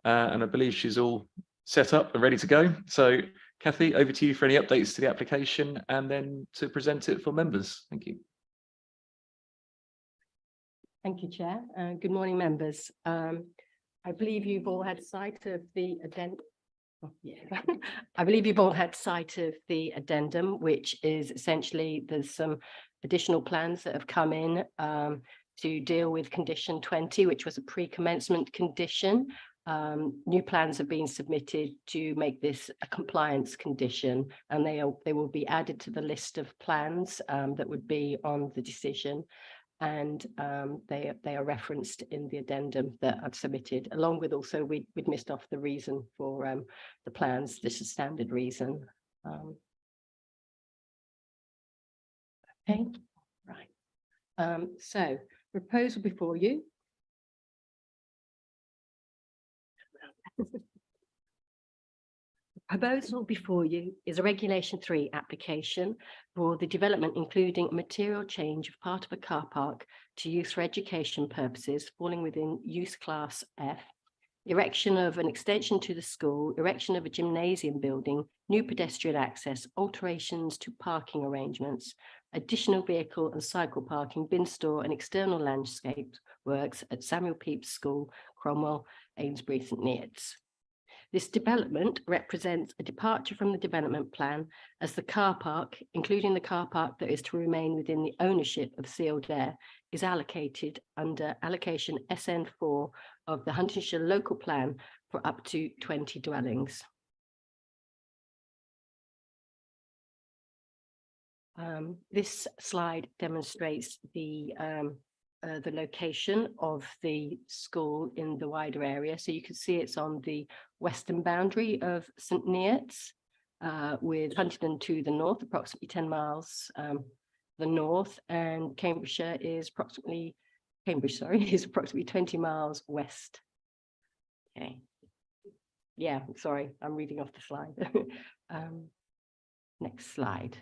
and I believe she's all set up and ready to go. So Kathy, over to you for any updates to the application and then to present it for members. Thank you.
Thank you, Chair. Good morning, members. I believe you've all had sight of the addendum. Oh, yeah. I believe you've all had sight of the addendum, which is essentially there's some additional plans that have come in to deal with condition 20, which was a pre-commencement condition. New plans have been submitted to make this a compliance condition, and they will be added to the list of plans that would be on the decision. And they are referenced in the addendum that I've submitted, along with also we'd missed off the reason for the plans. This is standard reason. Okay, right. So proposal before you. Proposal before you is a Regulation 3 application for the development, including a material change of part of a car park to use for education purposes, falling within use class F, erection of an extension to the school, erection of a gymnasium building, new pedestrian access, alterations to parking arrangements, additional vehicle and cycle parking, bin store and external landscape works at Samuel Pepys School, Cromwell, Amesbury, St Neots. This development represents a departure from the development plan, as the car park, including the car park that is to remain within the ownership of Sealed Air, is allocated under allocation SN4 of the Huntingdonshire local plan for up to 20 dwellings. This slide demonstrates the location of the school in the wider area. So you can see it's on the western boundary of St Neots, with Huntingdon to the north, approximately 10 miles the north, and Cambridgeshire is approximately 20 miles west. Okay. Yeah, sorry, I'm reading off the slide. Next slide.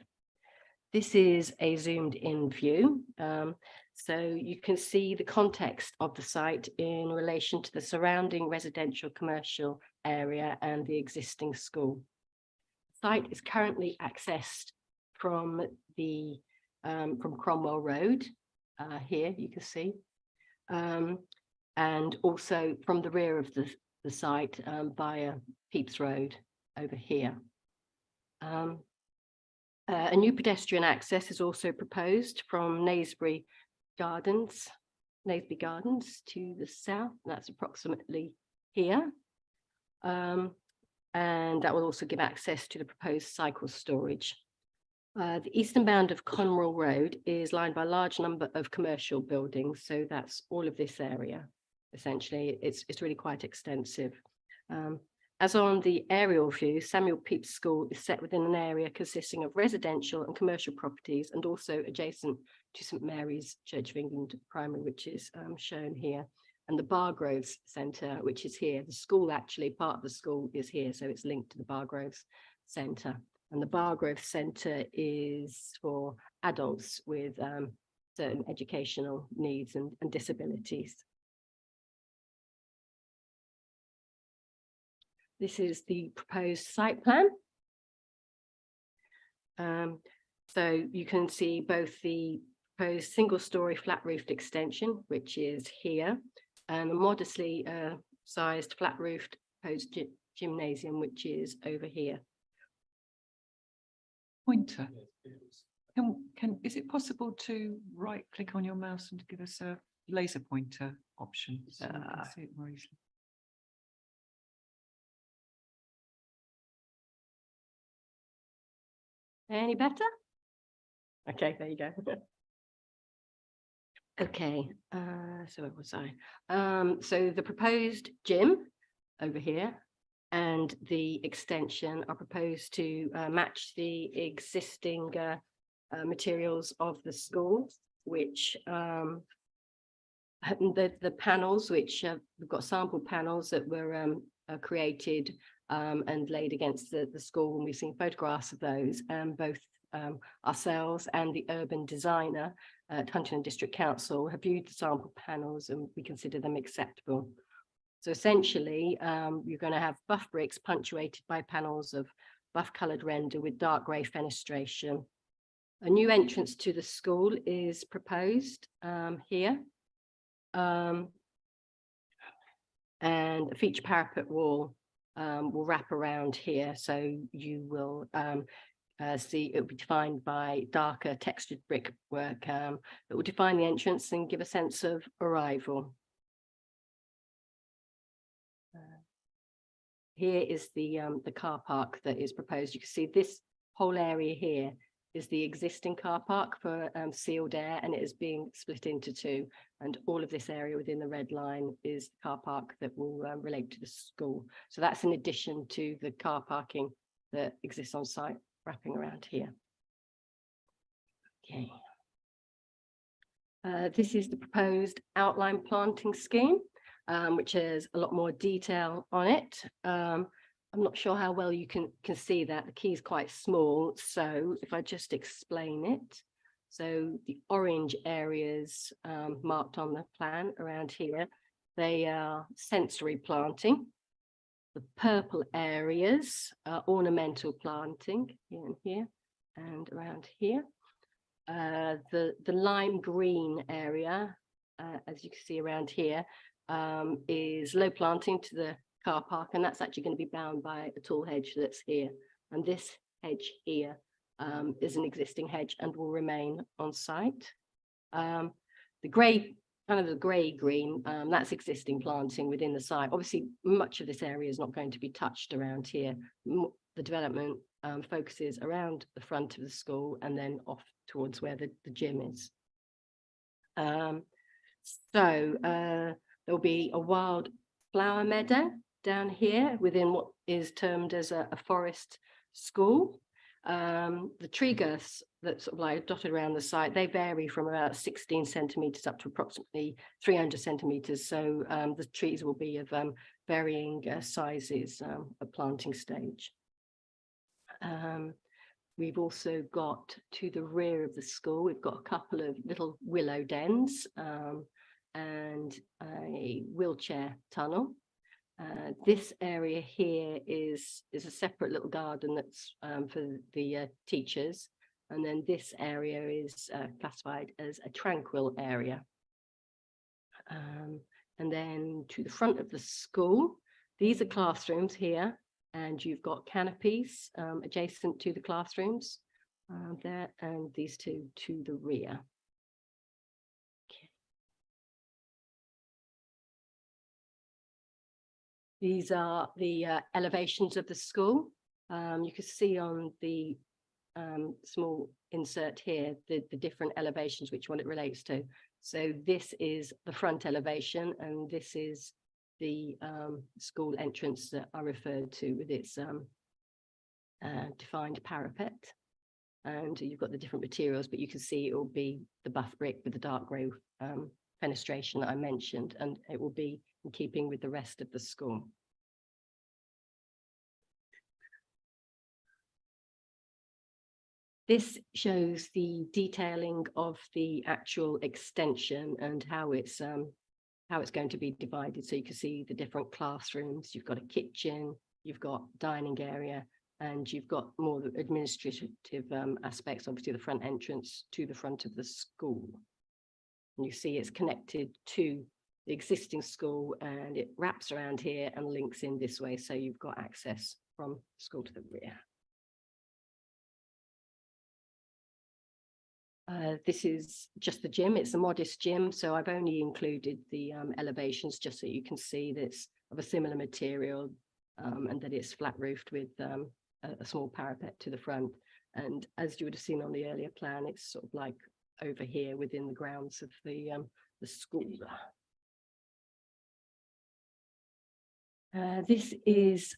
This is a zoomed in view. So you can see the context of the site in relation to the surrounding residential commercial area and the existing school. The site is currently accessed from the from Cromwell Road. Here you can see, and also from the rear of the site via Pepys Road over here. A new pedestrian access is also proposed from Naseby Gardens to the south. That's approximately here. And that will also give access to the proposed cycle storage. The eastern bound of Conwell Road is lined by a large number of commercial buildings. So that's all of this area. Essentially, it's really quite extensive. As on the aerial view, Samuel Pepys School is set within an area consisting of residential and commercial properties, and also adjacent to St Mary's Church of England Primary, which is shown here, and the Bargroves Centre, which is here. The school, actually, part of the school is here, so it's linked to the Bargroves Centre. And the Bargroves Centre is for adults with certain educational needs and disabilities. This is the proposed site plan. So you can see both the proposed single-storey flat-roofed extension, which is here, and a modestly sized flat-roofed proposed gymnasium, which is over here.
Pointer. Is it possible to right-click on your mouse and to give us a laser pointer option so we can see it more easily?
Any better? Okay, there you go. Okay, so where was I? So the proposed gym over here and the extension are proposed to match the existing materials of the school, which the panels, which we've got sample panels that were created and laid against the school, and we've seen photographs of those, and both ourselves and the urban designer at Huntingdon District Council have viewed the sample panels, and we consider them acceptable. So essentially, you're going to have buff bricks punctuated by panels of buff coloured render with dark grey fenestration. A new entrance to the school is proposed here. And a feature parapet wall will wrap around here. So you will see it will be defined by darker textured brickwork that will define the entrance and give a sense of arrival. Here is the car park that is proposed. You can see this whole area here is the existing car park for sealed air, and it is being split into two. And all of this area within the red line is the car park that will relate to the school. So that's in addition to the car parking that exists on site wrapping around here. Okay. This is the proposed outline planting scheme, which has a lot more detail on it. I'm not sure how well you can see that. The key is quite small. So if I just explain it. So the orange areas marked on the plan around here, they are sensory planting. The purple areas are ornamental planting here and here and around here. The lime green area, as you can see around here, is low planting to the car park, and that's actually going to be bound by a tall hedge that's here. And this hedge here is an existing hedge and will remain on site. The grey, kind of the grey-green, that's existing planting within the site. Obviously, much of this area is not going to be touched around here. The development focuses around the front of the school and then off towards where the gym is. There'll be a wild flower meadow down here within what is termed as a forest school. The tree girths that sort of like dotted around the site, they vary from about 16 centimetres up to approximately 300 centimetres. So the trees will be of varying sizes at planting stage. We've also got to the rear of the school, we've got a couple of little willow dens and a wheelchair tunnel. This area here is a separate little garden that's for the teachers, and then this area is classified as a tranquil area. And then to the front of the school, these are classrooms here, and you've got canopies adjacent to the classrooms there, and these two to the rear. These are the elevations of the school. You can see on the small insert here the different elevations, which one it relates to. So this is the front elevation, and this is the school entrance that I referred to with its defined parapet. And you've got the different materials, but you can see it will be the buff brick with the dark grey fenestration that I mentioned, and it will be in keeping with the rest of the school. This shows the detailing of the actual extension and how it's going to be divided. So you can see the different classrooms. You've got a kitchen, you've got dining area, and you've got more administrative aspects, obviously the front entrance to the front of the school. And you see it's connected to the existing school, and it wraps around here and links in this way. So you've got access from school to the rear. This is just the gym. It's a modest gym, so I've only included the elevations just so you can see that it's of a similar material and that it's flat roofed with a small parapet to the front. And as you would have seen on the earlier plan, it's sort of like over here within the grounds of the school. This is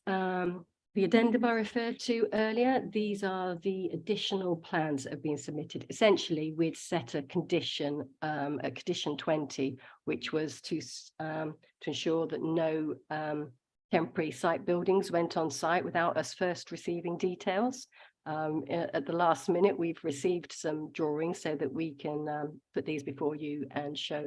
the addendum I referred to earlier. These are the additional plans that have been submitted. Essentially, we'd set a condition, a condition 20, which was to ensure that no temporary site buildings went on site without us first receiving details. At the last minute, we've received some drawings so that we can put these before you and show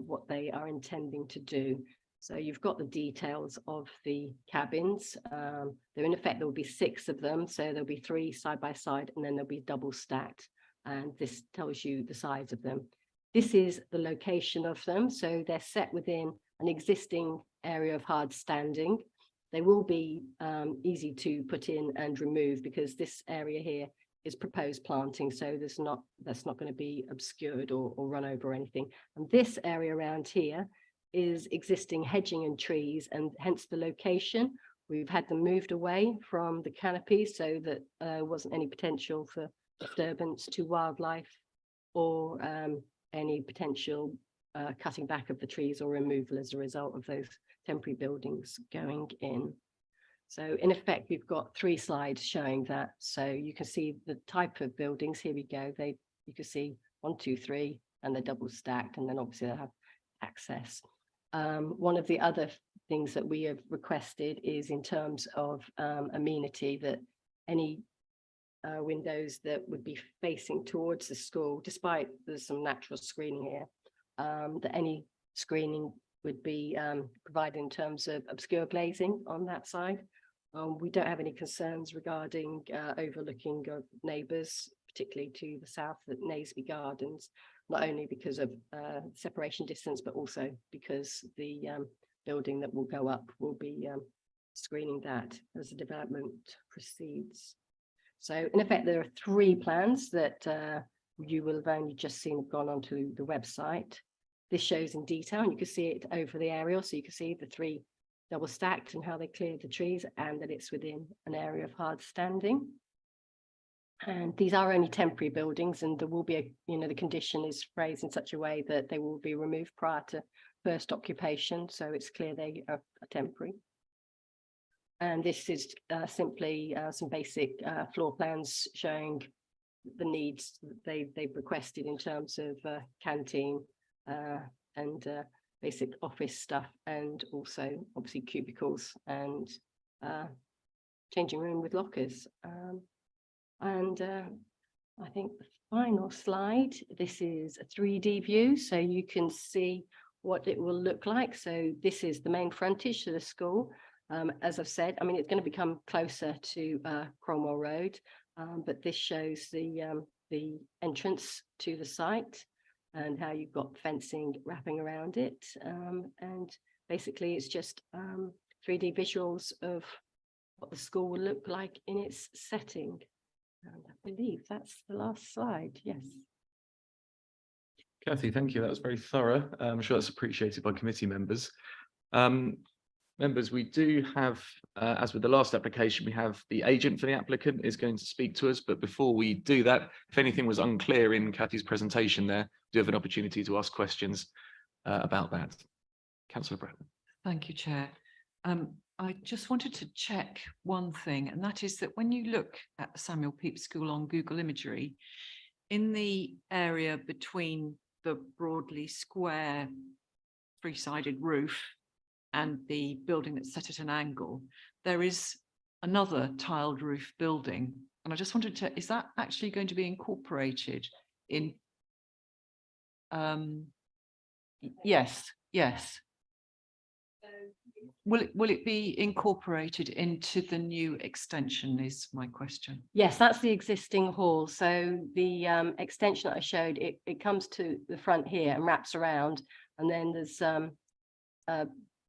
what they are intending to do. So you've got the details of the cabins. There in effect, there will be 6 of them. So there'll be 3 side by side, and then there'll be double stacked. And this tells you the size of them. This is the location of them. So they're set within an existing area of hard standing. They will be easy to put in and remove because this area here is proposed planting. So that's not going to be obscured or run over or anything. And this area around here is existing hedging and trees, and hence the location. We've had them moved away from the canopy so that there wasn't any potential for disturbance to wildlife or any potential cutting back of the trees or removal as a result of those temporary buildings going in. So in effect, we've got 3 slides showing that. So you can see the type of buildings. Here we go. You can see 1, 2, 3, and they're double stacked, and then obviously they have access. One of the other things that we have requested is in terms of amenity, that any windows that would be facing towards the school, despite there's some natural screening here, that any screening would be provided in terms of obscure glazing on that side. We don't have any concerns regarding overlooking of neighbours, particularly to the south at Naseby Gardens, not only because of separation distance, but also because the building that will go up will be screening that as the development proceeds. So in effect, there are 3 plans that you will have only just seen have gone onto the website. This shows in detail, and you can see it over the aerial. So you can see the 3 double stacked and how they cleared the trees, and that it's within an area of hard standing. And these are only temporary buildings, and there will be the condition is phrased in such a way that they will be removed prior to first occupation. So it's clear they are temporary. And this is simply some basic floor plans showing the needs they've requested in terms of canteen and basic office stuff, and also obviously cubicles and changing room with lockers. And I think the final slide, this is a 3D view, so you can see what it will look like. So this is the main frontage to the school. As I've said, I mean, it's going to become closer to Cromwell Road, but this shows the entrance to the site and how you've got fencing wrapping around it. And basically it's just 3D visuals of what the school will look like in its setting. And I believe that's the last slide. Yes.
Kathy, thank you. That was very thorough. I'm sure that's appreciated by committee members. Members, we do have, as with the last application, we have the agent for the applicant is going to speak to us. But before we do that, if anything was unclear in Kathy's presentation there, do have an opportunity to ask questions about that. Councillor Bratton.
Thank you, Chair. I just wanted to check one thing, and that is that when you look at the Samuel Pepys School on Google Imagery, in the area between the broadly square 3-sided roof and the building that's set at an angle, there is another tiled roof building. And I just wanted to, is that actually going to be incorporated in? Yes. Will it be incorporated into the new extension is my question.
Yes, that's the existing hall. So the extension that I showed, it comes to the front here and wraps around, and then there's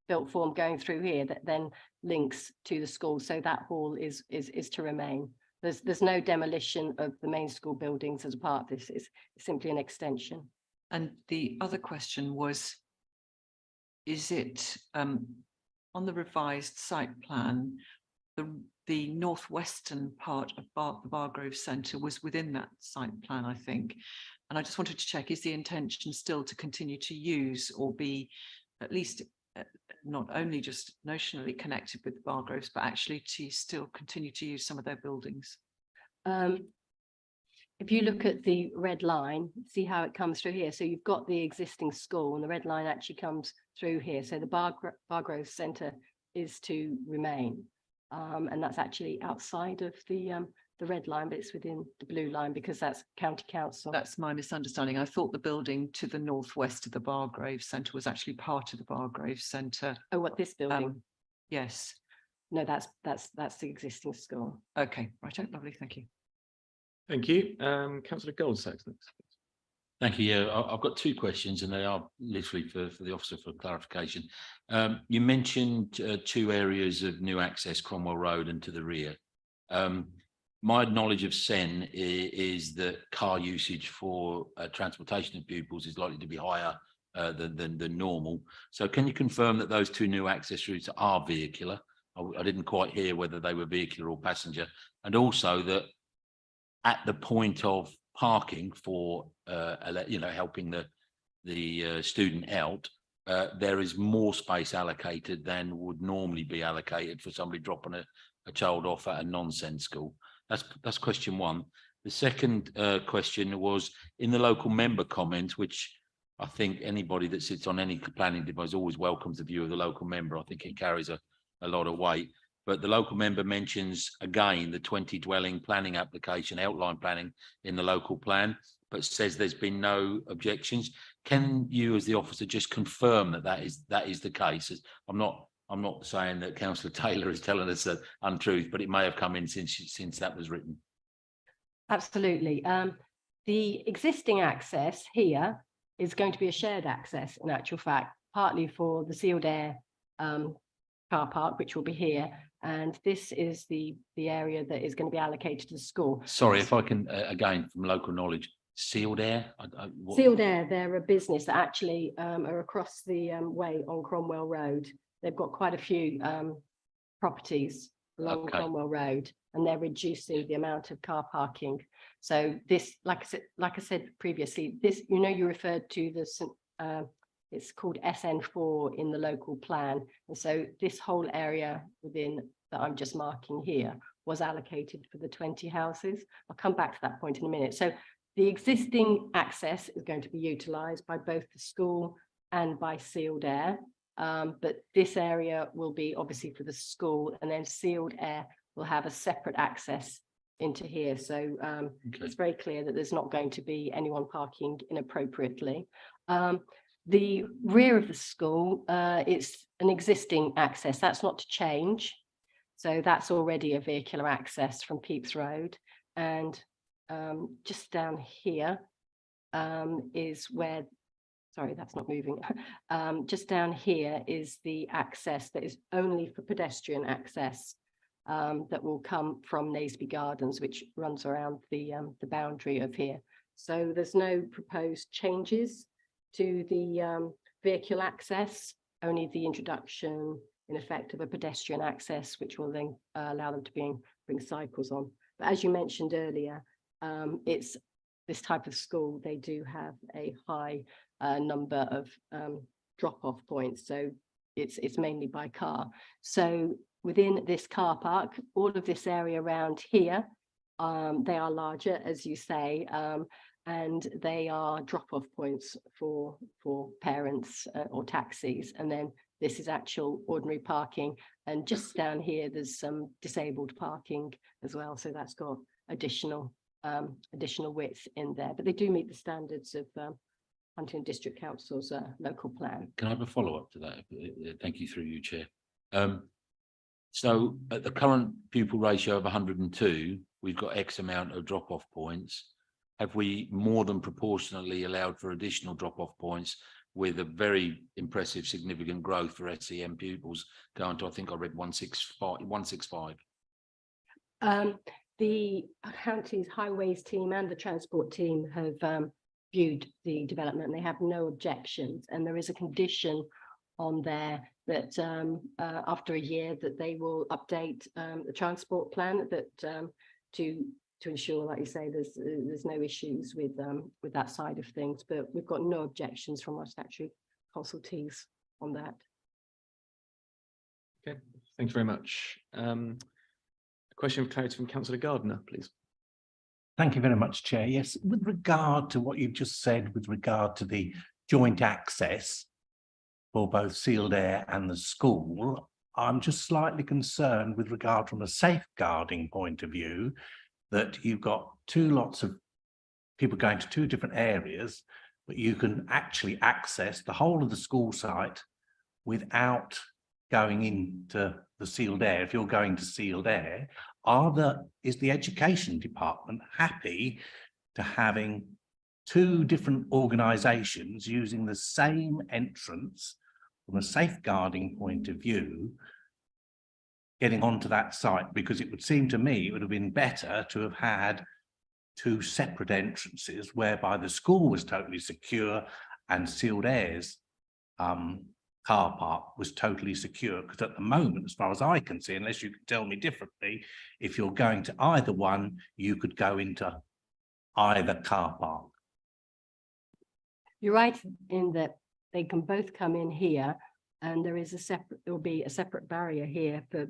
built form going through here that then links to the school. So that hall is to remain. There's no demolition of the main school buildings as a part of this. It's simply an extension.
And the other question was, is it on the revised site plan, the northwestern part of the Bargrove Centre was within that site plan, I think. And I just wanted to check, is the intention still to continue to use or be at least not only just notionally connected with the Bargroves, but actually to still continue to use some of their buildings?
If you look at the red line, see how it comes through here. So you've got the existing school and the red line actually comes through here. So the Bargrove Centre is to remain. And that's actually outside of the red line, but it's within the blue line because that's county council.
That's my misunderstanding. I thought the building to the northwest of the Bargrave Centre was actually part of the Bargrave Centre.
Oh, what, this building?
Yes.
No, that's the existing school.
Okay, right. Lovely. Thank you.
Thank you. Councillor Goldsacks next.
Thank you. Yeah, I've got two questions and they are literally for the officer for clarification. You mentioned two areas of new access, Cromwell Road and to the rear. My knowledge of SEN is that car usage for transportation of pupils is likely to be higher than normal. So can you confirm that those two new access routes are vehicular? I didn't quite hear whether they were vehicular or passenger. And also that at the point of parking for helping the student out, there is more space allocated than would normally be allocated for somebody dropping a child off at a non-SEN school. That's question one. The second question was in the local member comment, which I think anybody that sits on any planning device always welcomes the view of the local member. I think it carries a lot of weight. But the local member mentions again the 20 dwelling planning application, outline planning in the local plan, but says there's been no objections. Can you, as the officer, just confirm that that is the case? I'm not saying that Councillor Taylor is telling us the untruth, but it may have come in since that was written.
Absolutely. The existing access here is going to be a shared access in actual fact, partly for the sealed air car park, which will be here. And this is the area that is going to be allocated to the school.
Sorry, if I can, again, from local knowledge, Sealed Air?
Sealed Air, they're a business that actually are across the way on Cromwell Road. They've got quite a few properties along Cromwell Road, and they're reducing the amount of car parking. So this, like I said previously, this, you referred to this, it's called SN4 in the local plan. And so this whole area within that I'm just marking here was allocated for the 20 houses. I'll come back to that point in a minute. So the existing access is going to be utilised by both the school and by Sealed Air. But this area will be obviously for the school, and then Sealed Air will have a separate access into here. So it's very clear that there's not going to be anyone parking inappropriately. The rear of the school, it's an existing access. That's not to change. So that's already a vehicular access from Pepys Road. And just down here is where, sorry, that's not moving. Just down here is the access that is only for pedestrian access that will come from Naseby Gardens, which runs around the boundary of here. So there's no proposed changes to the vehicle access, only the introduction in effect of a pedestrian access, which will then allow them to bring cycles on. But as you mentioned earlier, it's this type of school, they do have a high number of drop-off points. So it's mainly by car. So within this car park, all of this area around here, they are larger, as you say, and they are drop-off points for parents or taxis. And then this is actual ordinary parking. And just down here, there's some disabled parking as well. So that's got additional width in there. But they do meet the standards of Huntingdon District Council's local plan.
Can I have a follow-up to that? Thank you, through you, Chair. So at the current pupil ratio of 102, we've got X amount of drop-off points. Have we more than proportionately allowed for additional drop-off points with a very impressive, significant growth for SEM pupils going to, I think I read 165?
The county's highways team and the transport team have viewed the development. They have no objections, and there is a condition on there that after a year that they will update the transport plan that to ensure, like you say, there's no issues with that side of things. But we've got no objections from our statutory consultees on that.
Okay, thank you very much. A question of clarity from Councillor Gardner, please.
Thank you very much, Chair. Yes, with regard to what you've just said, with regard to the joint access for both Sealed Air and the school, I'm just slightly concerned with regard from a safeguarding point of view that you've got two lots of people going to two different areas, but you can actually access the whole of the school site without going into the sealed air. If you're going to sealed air, is the education department happy to having two different organisations using the same entrance from a safeguarding point of view, getting onto that site? Because it would seem to me it would have been better to have had two separate entrances whereby the school was totally secure and sealed air's car park was totally secure. Because at the moment, as far as I can see, unless you can tell me differently, if you're going to either one, you could go into either car park.
You're right in that they can both come in here, and there will be a separate barrier here for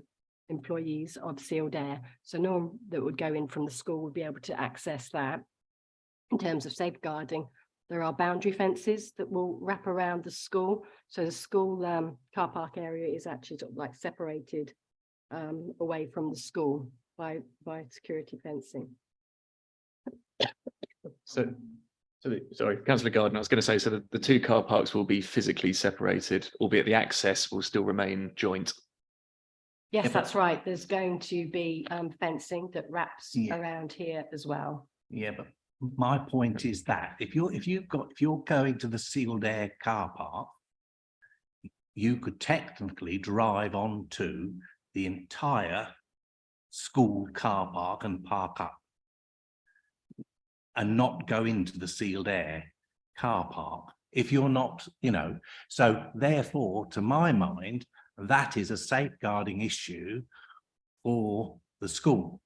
employees of sealed air. So no one that would go in from the school would be able to access that. In terms of safeguarding, there are boundary fences that will wrap around the school. So the school car park area is actually sort of like separated away from the school by security fencing.
Sorry, Councillor Gardner, I was going to say, so the two car parks will be physically separated, albeit the access will still remain joint.
Yes,
Yeah, but-
that's right. There's going to be fencing that wraps
Yeah.
around here as well.
Yeah, but my point is that if you're going to the sealed air car park, you could technically drive onto the entire school car park and park up and not go into the sealed air car park if you're not, so therefore, to my mind, that is a safeguarding issue for the school.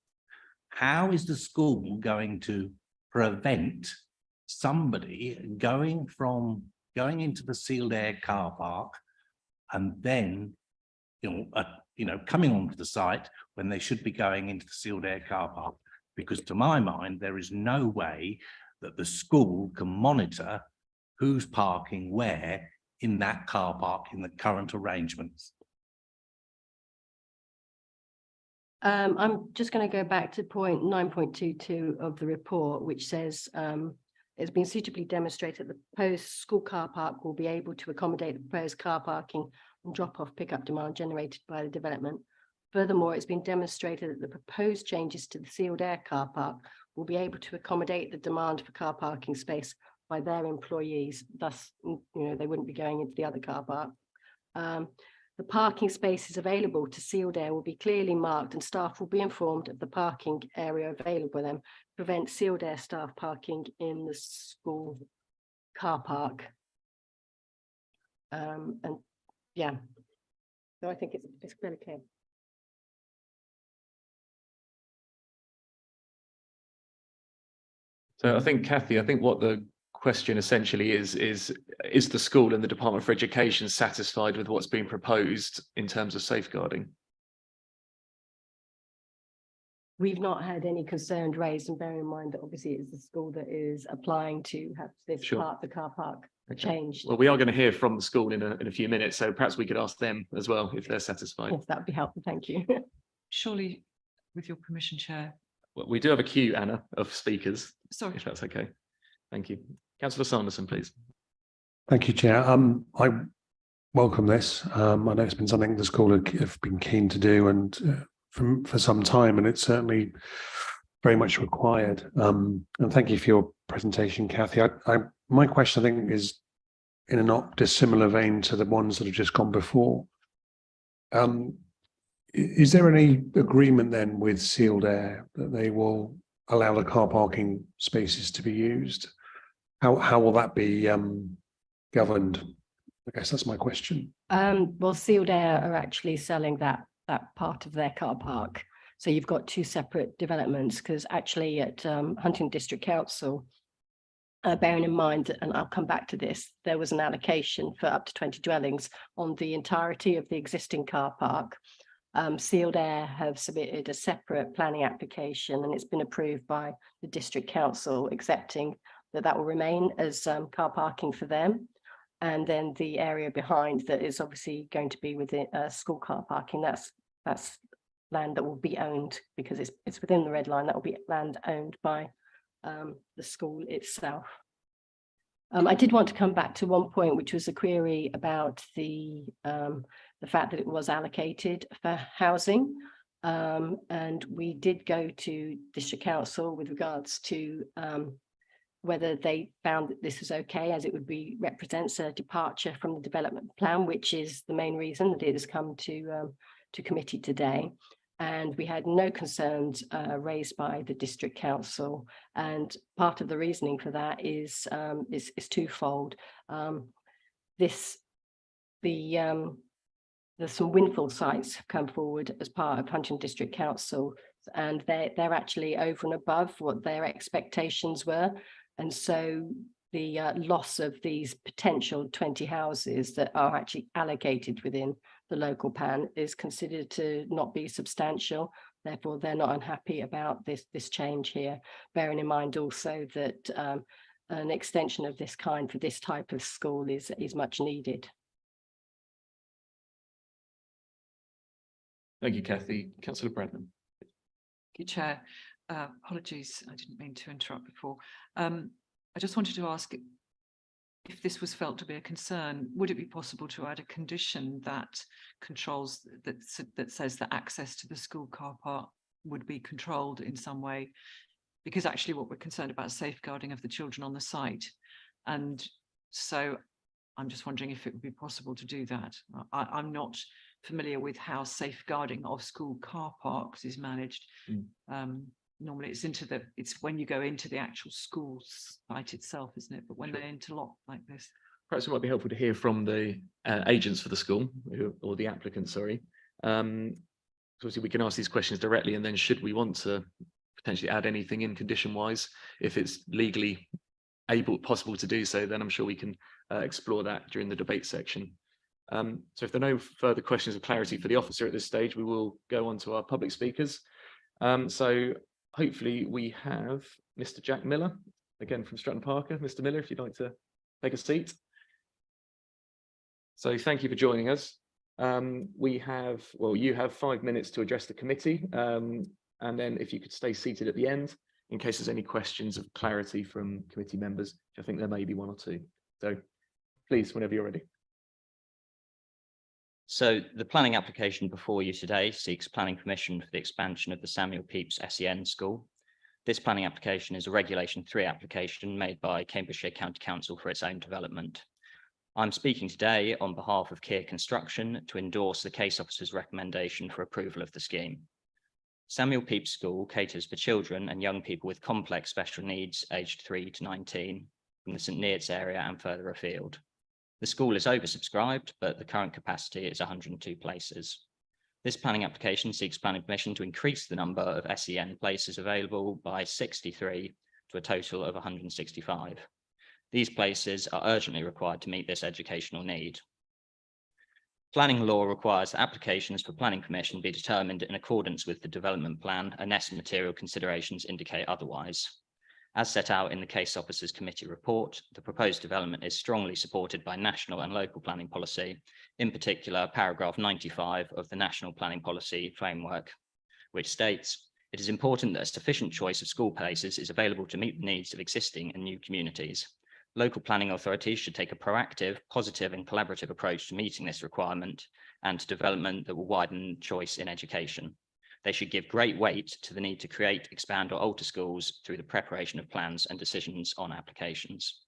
How is the school going to prevent somebody going into the sealed air car park and then coming onto the site when they should be going into the sealed air car park? Because to my mind, there is no way that the school can monitor who's parking where in that car park in the current arrangements.
I'm just going to go back to point 9.22 of the report, which says it's been suitably demonstrated that the proposed school car park will be able to accommodate the proposed car parking and drop-off pickup demand generated by the development. Furthermore, it's been demonstrated that the proposed changes to the sealed air car park will be able to accommodate the demand for car parking space by their employees. Thus, they wouldn't be going into the other car park. The parking spaces available to sealed air will be clearly marked, and staff will be informed of the parking area available for them to prevent sealed air staff parking in the school car park. And yeah, so I think it's fairly clear.
So I think, Kathy, what the question essentially is the school and the Department for Education satisfied with what's been proposed in terms of safeguarding?
We've not had any concerns raised, and bear in mind that obviously it's the school that is applying to have this
Sure.
part of the car park
Okay.
changed.
Well, we are going to hear from the school in a few minutes, so perhaps we could ask them as well if they're satisfied.
Yes, that would be helpful. Thank you.
Surely, with your permission, Chair.
Well, we do have a queue, Anna, of speakers,
Sorry.
if that's okay. Thank you. Councillor Sanderson, please.
Thank you, Chair. I welcome this. I know it's been something the school have been keen to do and for some time, and it's certainly very much required. And thank you for your presentation, Kathy. My question, I think, is in a not dissimilar vein to the ones that have just gone before. Is there any agreement then with Sealed Air that they will allow the car parking spaces to be used? How will that be governed? I guess that's my question.
Well, Sealed Air are actually selling that part of their car park. So you've got two separate developments, because actually at Huntingdon District Council, bearing in mind, and I'll come back to this, there was an allocation for up to 20 dwellings on the entirety of the existing car park. Sealed Air have submitted a separate planning application, and it's been approved by the District Council, accepting that will remain as car parking for them. and then the area behind that is obviously going to be within school car parking. That's land that will be owned because it's within the red line. That will be land owned by the school itself. I did want to come back to one point, which was a query about the fact that it was allocated for housing. And we did go to District Council with regards to whether they found that this was okay, as it would be represents a departure from the development plan, which is the main reason that it has come to committee today. And we had no concerns raised by the District Council. And part of the reasoning for that is twofold. There's some windfall sites have come forward as part of Huntingdon District Council, and they're actually over and above what their expectations were. And so the loss of these potential 20 houses that are actually allocated within the local plan is considered to not be substantial. Therefore, they're not unhappy about this change here, bearing in mind also that an extension of this kind for this type of school is much needed.
Thank you, Kathy. Councillor Brennan.
Thank you, Chair. Apologies, I didn't mean to interrupt before. I just wanted to ask if this was felt to be a concern, would it be possible to add a condition that controls that says that access to the school car park would be controlled in some way? Because actually what we're concerned about is safeguarding of the children on the site. And so I'm just wondering if it would be possible to do that. I'm not familiar with how safeguarding of school car parks is managed. Normally it's when you go into the actual school site itself, isn't it? But when they're interlocked like this.
Perhaps it might be helpful to hear from the agents for the school, or the applicant, sorry. So obviously we can ask these questions directly, and then should we want to potentially add anything in condition-wise, if it's legally possible to do so, then I'm sure we can explore that during the debate section. So if there are no further questions of clarity for the officer at this stage, we will go on to our public speakers. So hopefully we have Mr. Jack Miller, again from Stratton Parker. Mr. Miller, if you'd like to take a seat. So thank you for joining us. You have 5 minutes to address the committee. And then if you could stay seated at the end, in case there's any questions of clarity from committee members, which I think there may be one or two. So please, whenever you're ready.
So the planning application before you today seeks planning permission for the expansion of the Samuel Pepys SEN School. This planning application is a Regulation 3 application made by Cambridgeshire County Council for its own development. I'm speaking today on behalf of Kier Construction to endorse the case officer's recommendation for approval of the scheme. Samuel Pepys School caters for children and young people with complex special needs aged 3 to 19 from the St Neots area and further afield. The school is oversubscribed, but the current capacity is 102 places. This planning application seeks planning permission to increase the number of SEN places available by 63 to a total of 165. These places are urgently required to meet this educational need. Planning law requires that applications for planning permission be determined in accordance with the development plan unless material considerations indicate otherwise. As set out in the Case Officers Committee report, the proposed development is strongly supported by national and local planning policy, in particular paragraph 95 of the National Planning Policy Framework, which states, "It is important that a sufficient choice of school places is available to meet the needs of existing and new communities. Local planning authorities should take a proactive, positive and collaborative approach to meeting this requirement and to development that will widen choice in education. They should give great weight to the need to create, expand or alter schools through the preparation of plans and decisions on applications."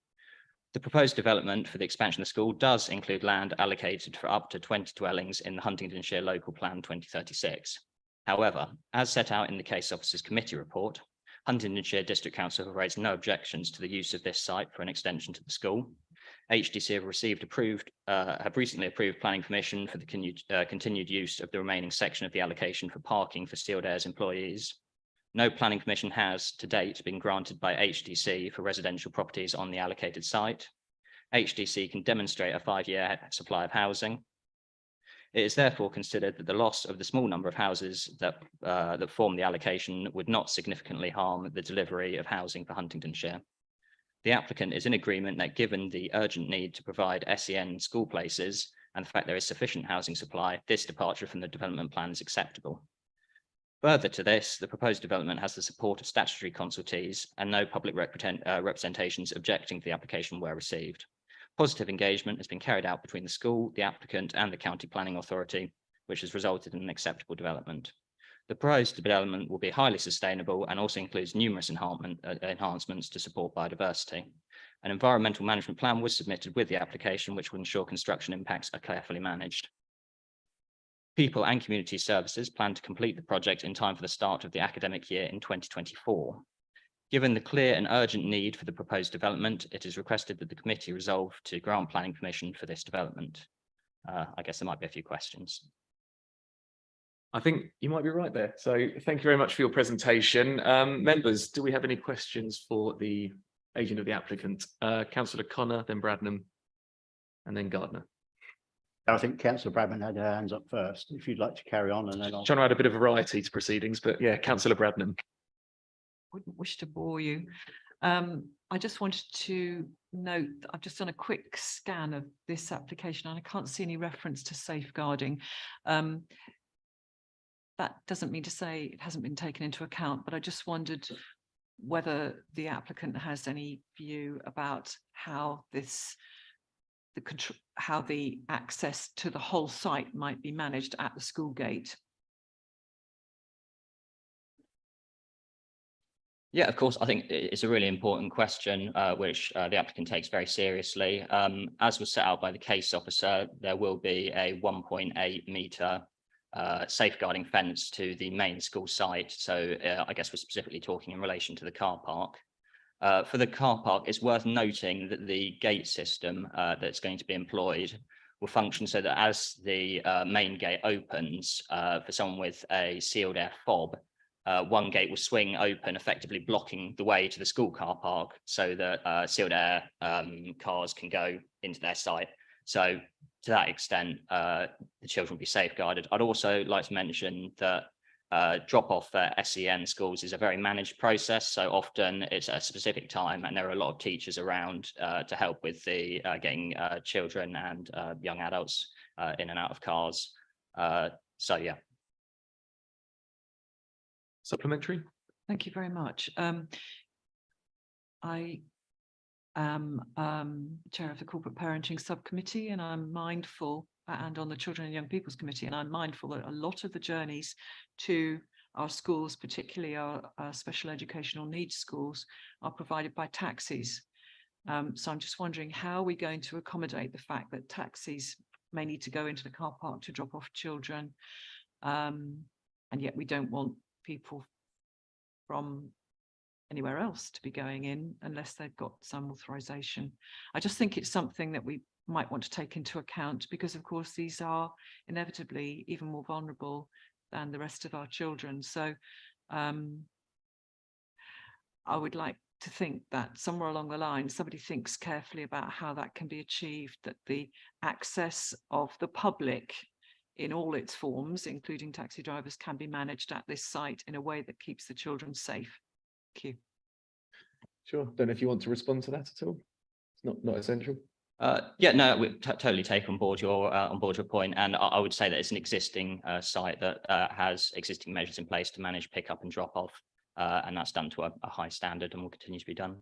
The proposed development for the expansion of the school does include land allocated for up to 20 dwellings in the Huntingdonshire Local Plan 2036. However, as set out in the Case Officers Committee report, Huntingdonshire District Council have raised no objections to the use of this site for an extension to the school. HDC have recently approved planning permission for the continued use of the remaining section of the allocation for parking for Sealed Air's employees. No planning permission has to date been granted by HDC for residential properties on the allocated site. HDC can demonstrate a 5-year supply of housing. It is therefore considered that the loss of the small number of houses that form the allocation would not significantly harm the delivery of housing for Huntingdonshire. The applicant is in agreement that given the urgent need to provide SEN school places and the fact there is sufficient housing supply, this departure from the development plan is acceptable. Further to this, the proposed development has the support of statutory consultees and no public representations objecting to the application were received. Positive engagement has been carried out between the school, the applicant and the county planning authority, which has resulted in an acceptable development. The proposed development will be highly sustainable and also includes numerous enhancements to support biodiversity. An environmental management plan was submitted with the application, which will ensure construction impacts are carefully managed. People and Community Services plan to complete the project in time for the start of the academic year in 2024. Given the clear and urgent need for the proposed development, it is requested that the committee resolve to grant planning permission for this development. I guess there might be a few questions.
I think you might be right there. So thank you very much for your presentation. Members, do we have any questions for the agent of the applicant? Councillor Connor, then Bradnam, and then Gardner.
I think Councillor Bradman had her hands up first. If you'd like to carry on, and then I'll...
Trying to add a bit of variety to proceedings, but yeah, Councillor Bradnam.
Wouldn't wish to bore you. I just wanted to note that I've just done a quick scan of this application and I can't see any reference to safeguarding. That doesn't mean to say it hasn't been taken into account, but I just wondered whether the applicant has any view about how how the access to the whole site might be managed at the school gate.
Yeah, of course, I think it's a really important question, which the applicant takes very seriously. As was set out by the case officer, there will be a 1.8 metre safeguarding fence to the main school site. So I guess we're specifically talking in relation to the car park. For the car park, it's worth noting that the gate system that's going to be employed will function so that as the main gate opens for someone with a sealed air fob, one gate will swing open, effectively blocking the way to the school car park so that sealed air cars can go into their site. So to that extent, the children will be safeguarded. I'd also like to mention that drop-off at SEN schools is a very managed process. So often it's at a specific time and there are a lot of teachers around to help with the getting children and young adults in and out of cars. So yeah.
Supplementary?
Thank you very much. I am chair of the Corporate Parenting Subcommittee and I'm mindful, and on the Children and Young People's Committee, and I'm mindful that a lot of the journeys to our schools, particularly our special educational needs schools, are provided by taxis. So I'm just wondering how are we going to accommodate the fact that taxis may need to go into the car park to drop off children, and yet we don't want people from anywhere else to be going in unless they've got some authorization. I just think it's something that we might want to take into account because of course these are inevitably even more vulnerable than the rest of our children. So I would like to think that somewhere along the line somebody thinks carefully about how that can be achieved, that the access of the public in all its forms, including taxi drivers, can be managed at this site in a way that keeps the children safe. Thank you.
Sure. Don't know if you want to respond to that at all. It's not essential.
Yeah, no, we totally take on board your point, and I would say that it's an existing site that has existing measures in place to manage pick up and drop off, and that's done to a high standard and will continue to be done.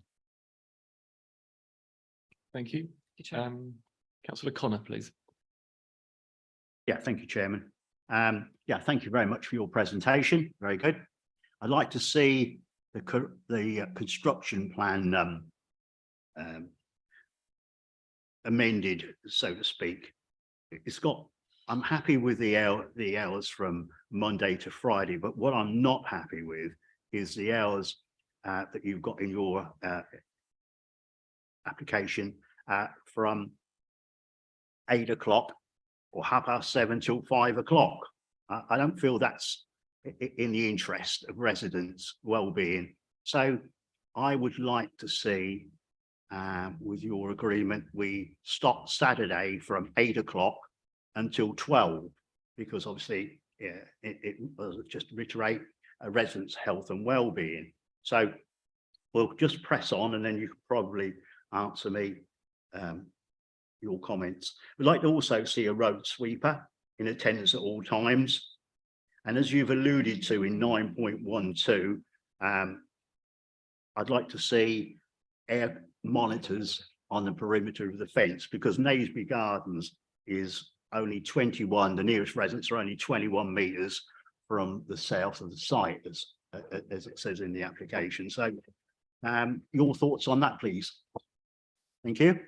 Thank you. Councillor Connor, please.
Yeah, thank you, Chairman. Yeah, thank you very much for your presentation. Very good. I'd like to see the construction plan amended, so to speak. It's got, I'm happy with the hours from Monday to Friday, but what I'm not happy with is the hours that you've got in your application from 8 o'clock or 7:30 till 5 o'clock. I don't feel that's in the interest of residents' well-being. So I would like to see, with your agreement, we stop Saturday from 8 o'clock until 12, because obviously, yeah, it was just reiterate a residents' health and well-being. So We'll just press on and then you can probably answer me your comments. We'd like to also see a road sweeper in attendance at all times. And as you've alluded to in 9.12, I'd like to see air monitors on the perimeter of the fence, because Naysby Gardens is only 21, the nearest residents are only 21 metres from the south of the site, as it says in the application. So your thoughts on that, please? Thank you.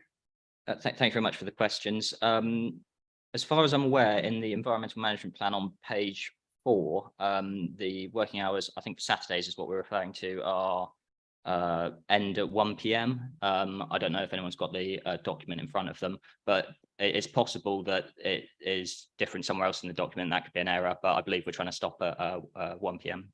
Thank you very much for the questions. As far as I'm aware, in the environmental management plan on page 4, the working hours, I think Saturdays is what we're referring to, are end at 1 p.m. I don't know if anyone's got the document in front of them, but it's possible that it is different somewhere else in the document. That could be an error, but I believe we're trying to stop at 1 p.m.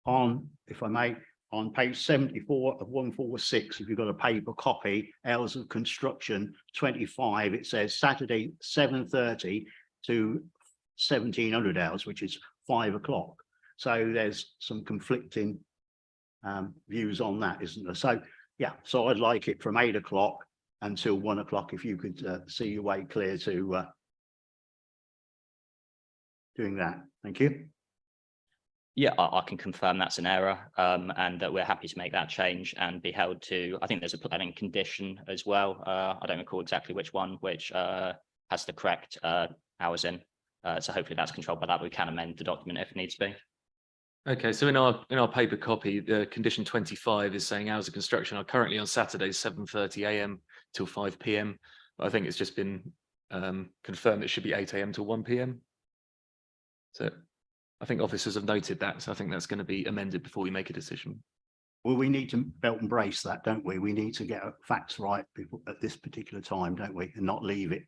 On, if I may, on page 74 of 146, if you've got a paper copy, hours of construction 25, it says Saturday 7:30 to 1700 hours, which is 5 o'clock. So there's some conflicting views on that, isn't there? So yeah, so I'd like it from 8 o'clock until 1 o'clock, if you could see your way clear to doing that. Thank you.
Yeah, I can confirm that's an error, and that we're happy to make that change and be held to, I think there's a planning condition as well. I don't recall exactly which one, which has the correct hours in. So hopefully that's controlled by that. We can amend the document if needs be.
Okay, so in our paper copy, the condition 25 is saying hours of construction are currently on Saturdays 7:30 a.m. till 5 p.m. I think it's just been confirmed it should be 8 a.m. till 1 p.m. So I think officers have noted that, so I think that's going to be amended before we make a decision.
Well, we need to belt and brace that, don't we? We need to get facts right at this particular time, don't we? And not leave it.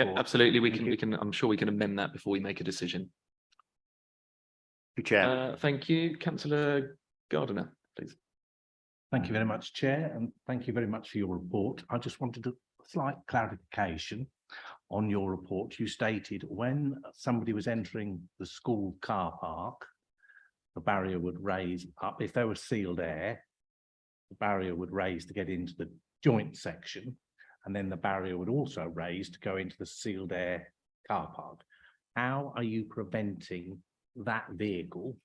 Yeah, absolutely. We can, I'm sure we can amend that before we make a decision.
Chair.
Thank you. Councillor Gardiner, please.
Thank you very much, Chair, and thank you very much for your report. I just wanted a slight clarification on your report. You stated when somebody was entering the school car park, the barrier would raise up. If there was sealed air, the barrier would raise to get into the joint section, and then the barrier would also raise to go into the sealed air car park. How are you preventing that vehicle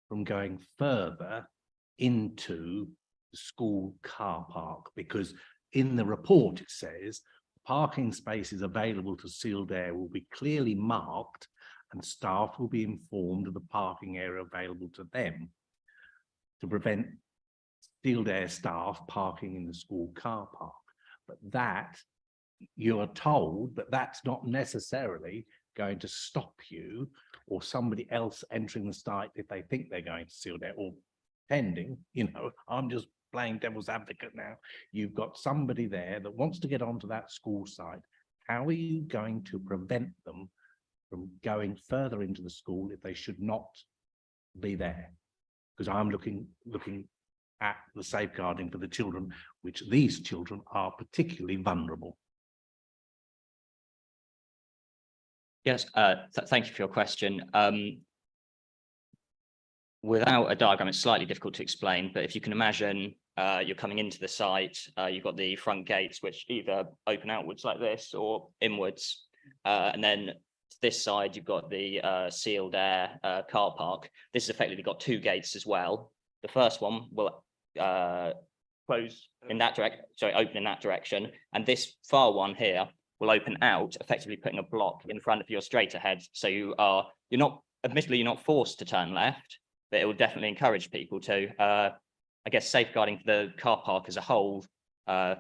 from going further into the school car park? Because in the report it says parking spaces available to sealed air will be clearly marked and staff will be informed of the parking area available to them to prevent sealed air staff parking in the school car park. But that, you are told that that's not necessarily going to stop you or somebody else entering the site if they think they're going to sealed air, or pending, I'm just playing devil's advocate now. You've got somebody there that wants to get onto that school site. How are you going to prevent them from going further into the school if they should not be there? Because I'm looking at the safeguarding for the children, which these children are particularly vulnerable.
Yes, thank you for your question. Without a diagram, it's slightly difficult to explain, but if you can imagine you're coming into the site, you've got the front gates, which either open outwards like this or inwards. And then to this side, you've got the sealed air car park. This has effectively got 2 gates as well. The first one will close in that direction, sorry, open in that direction. And this far one here will open out, effectively putting a block in front of your straight ahead. So you're not forced to turn left, but it will definitely encourage people to, I guess, safeguarding the car park as a whole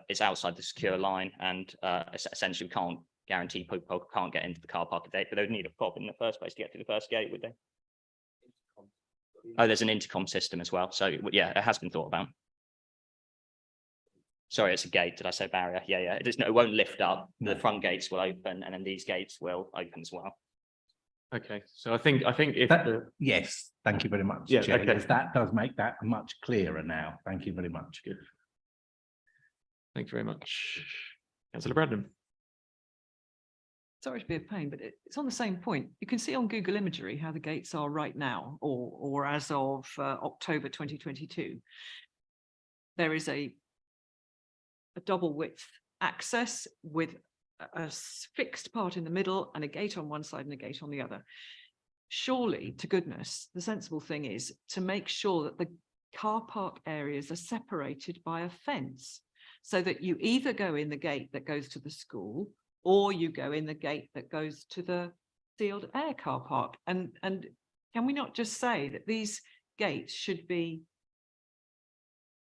is outside the secure line, and essentially can't guarantee people can't get into the car park but they would need a fob in the first place to get to the first gate, would they? Oh, there's an intercom system as well. So yeah, it has been thought about. Sorry, it's a gate. Did I say barrier? Yeah. It won't lift up. The front gates will open, and then these gates will open as well.
Okay, so I think if
yes, thank you very much.
Yeah,
Chair,
okay.
because that does make that much clearer now. Thank you very much.
Good. Thank you very much. Councillor Bradman.
sorry to be a pain, but it's on the same point. You can see on Google imagery how the gates are right now, or as of October 2022. There is a double width access with a fixed part in the middle and a gate on one side and a gate on the other. Surely, to goodness, the sensible thing is to make sure that the car park areas are separated by a fence, so that you either go in the gate that goes to the school, or you go in the gate that goes to the sealed air car park. And can we not just say that these gates should be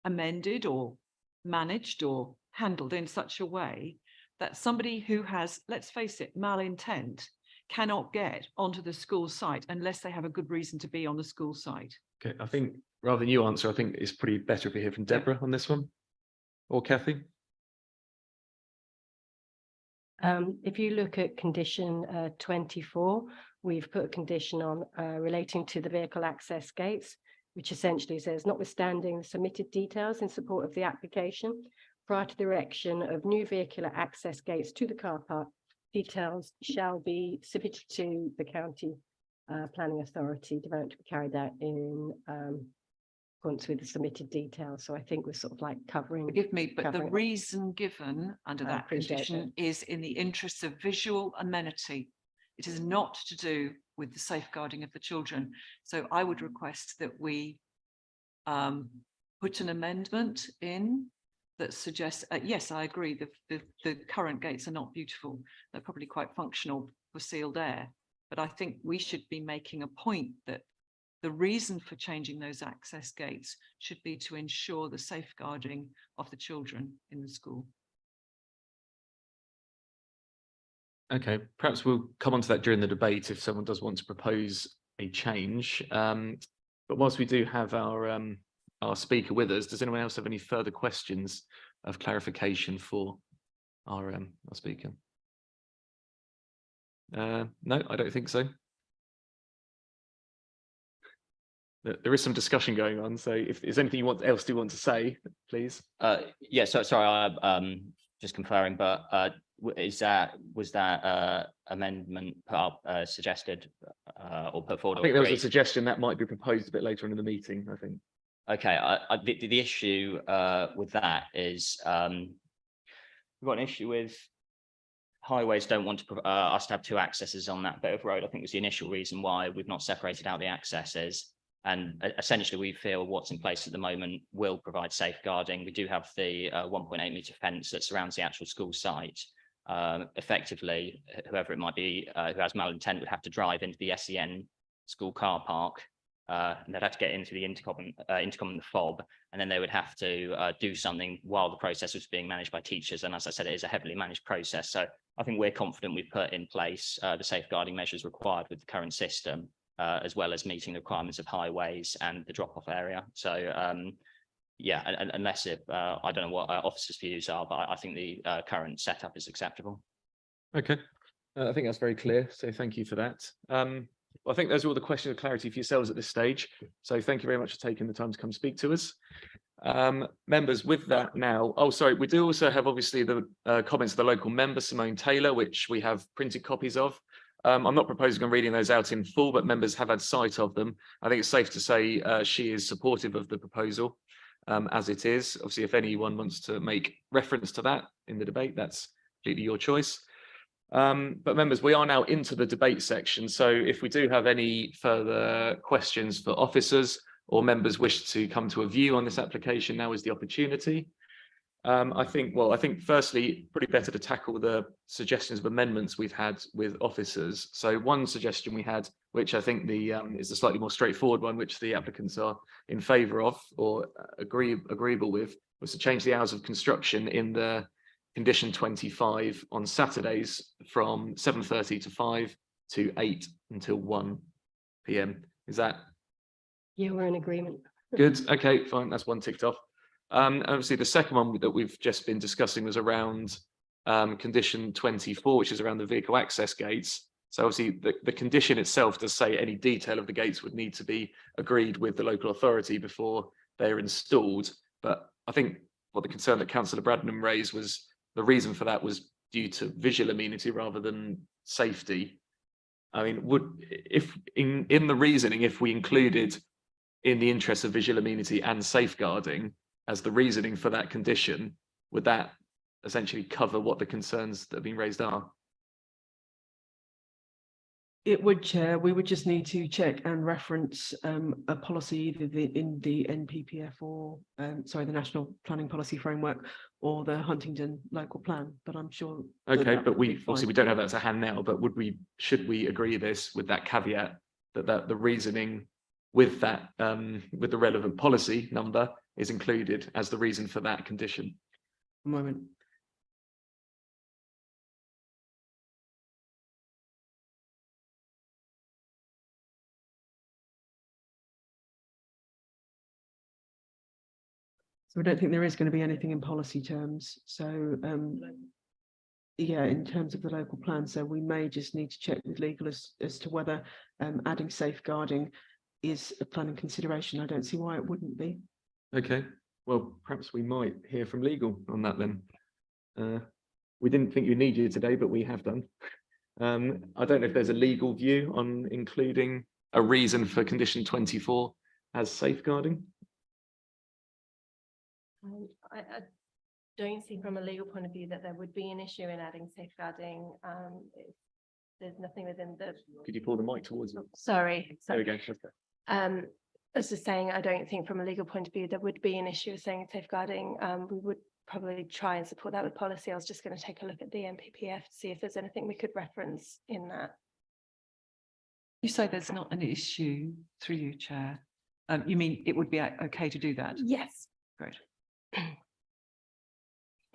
amended or managed or handled in such a way that somebody who has, let's face it, malintent cannot get onto the school site unless they have a good reason to be on the school site?
Okay, I think rather than you answer, I think it's pretty better if we hear from Deborah on this one, or Kathy.
If you look at condition 24, we've put a condition on relating to the vehicle access gates, which essentially says, notwithstanding the submitted details in support of the application, prior to the erection of new vehicular access gates to the car park, details shall be submitted to the county planning authority, development to be carried out in accordance with the submitted details. So I think we're sort of like covering.
Forgive me, but the
covering-
reason given under
I
that
appreciate
condition is in the interests of visual amenity. It is not to do with the safeguarding of the children. So I would request that we put an amendment in that suggests, yes, I agree, the current gates are not beautiful. They're probably quite functional for sealed air. But I think we should be making a point that the reason for changing those access gates should be to ensure the safeguarding of the children in the school.
Okay, perhaps we'll come on to that during the debate if someone does want to propose a change. But whilst we do have our speaker with us, does anyone else have any further questions of clarification for our speaker? No, I don't think so. There is some discussion going on, so if there's anything you else do want to say, please.
Yeah, so sorry, just conferring, but was that amendment put up, suggested or put forward?
I think there was a suggestion that might be proposed a bit later on in the meeting, I think.
Okay, the issue with that is we've got an issue with highways don't want to us to have two accesses on that bit of road. I think was the initial reason why we've not separated out the accesses. And essentially, we feel what's in place at the moment will provide safeguarding. We do have the 1.8 metre fence that surrounds the actual school site. Effectively, whoever it might be who has malintent would have to drive into the SEN school car park. And they'd have to get into the intercom and the fob, and then they would have to do something while the process was being managed by teachers. And as I said, it is a heavily managed process. So I think we're confident we've put in place the safeguarding measures required with the current system. As well as meeting the requirements of highways and the drop-off area. So, yeah, unless I don't know what officers' views are, but I think the current setup is acceptable.
Okay, I think that's very clear. So thank you for that. Well, I think those are all the questions of clarity for yourselves at this stage. So thank you very much for taking the time to come speak to us. Members, with that now, oh, sorry, we do also have obviously the comments of the local member, Simone Taylor, which we have printed copies of. I'm not proposing on reading those out in full, but members have had sight of them. I think it's safe to say she is supportive of the proposal as it is. Obviously, if anyone wants to make reference to that in the debate, that's completely your choice. But members, we are now into the debate section. So if we do have any further questions for officers or members wish to come to a view on this application, now is the opportunity. I think firstly, probably better to tackle the suggestions of amendments we've had with officers. So one suggestion we had, which I think is a slightly more straightforward one, which the applicants are in favour of or agreeable with, was to change the hours of construction in the condition 25 on Saturdays from 7:30 to 5 to 8 until 1 PM. Is that?
Yeah, we're in agreement.
Good. Okay, fine. That's one ticked off. Obviously, the second one that we've just been discussing was around condition 24, which is around the vehicle access gates. So obviously, the condition itself does say any detail of the gates would need to be agreed with the local authority before they're installed. But I think what the concern that Councillor Bradnam raised was the reason for that was due to visual amenity rather than safety. I mean, if in the reasoning, if we included in the interest of visual amenity and safeguarding as the reasoning for that condition, would that essentially cover what the concerns that have been raised are?
It would, Chair. We would just need to check and reference a policy either in the NPPF or the National Planning Policy Framework or the Huntingdon local plan, but I'm sure.
Okay, but we obviously we don't have that to hand now, but should we agree this with that caveat that the reasoning with that with the relevant policy number is included as the reason for that condition?
A moment. So I don't think there is going to be anything in policy terms. So yeah, in terms of the local plan. So we may just need to check with legal as to whether adding safeguarding is a planning consideration. I don't see why it wouldn't be.
Okay, well, perhaps we might hear from legal on that then. We didn't think you needed today, but we have done. I don't know if there's a legal view on including a reason for condition 24 as safeguarding.
I don't see from a legal point of view that there would be an issue in adding safeguarding. There's nothing within the.
Could you pull the mic towards me?
Sorry.
There we go. Okay.
As just saying, I don't think from a legal point of view there would be an issue of saying safeguarding. We would probably try and support that with policy. I was just going to take a look at the NPPF to see if there's anything we could reference in that.
You say there's not an issue through you, Chair. You mean it would be okay to do that?
Yes.
Great.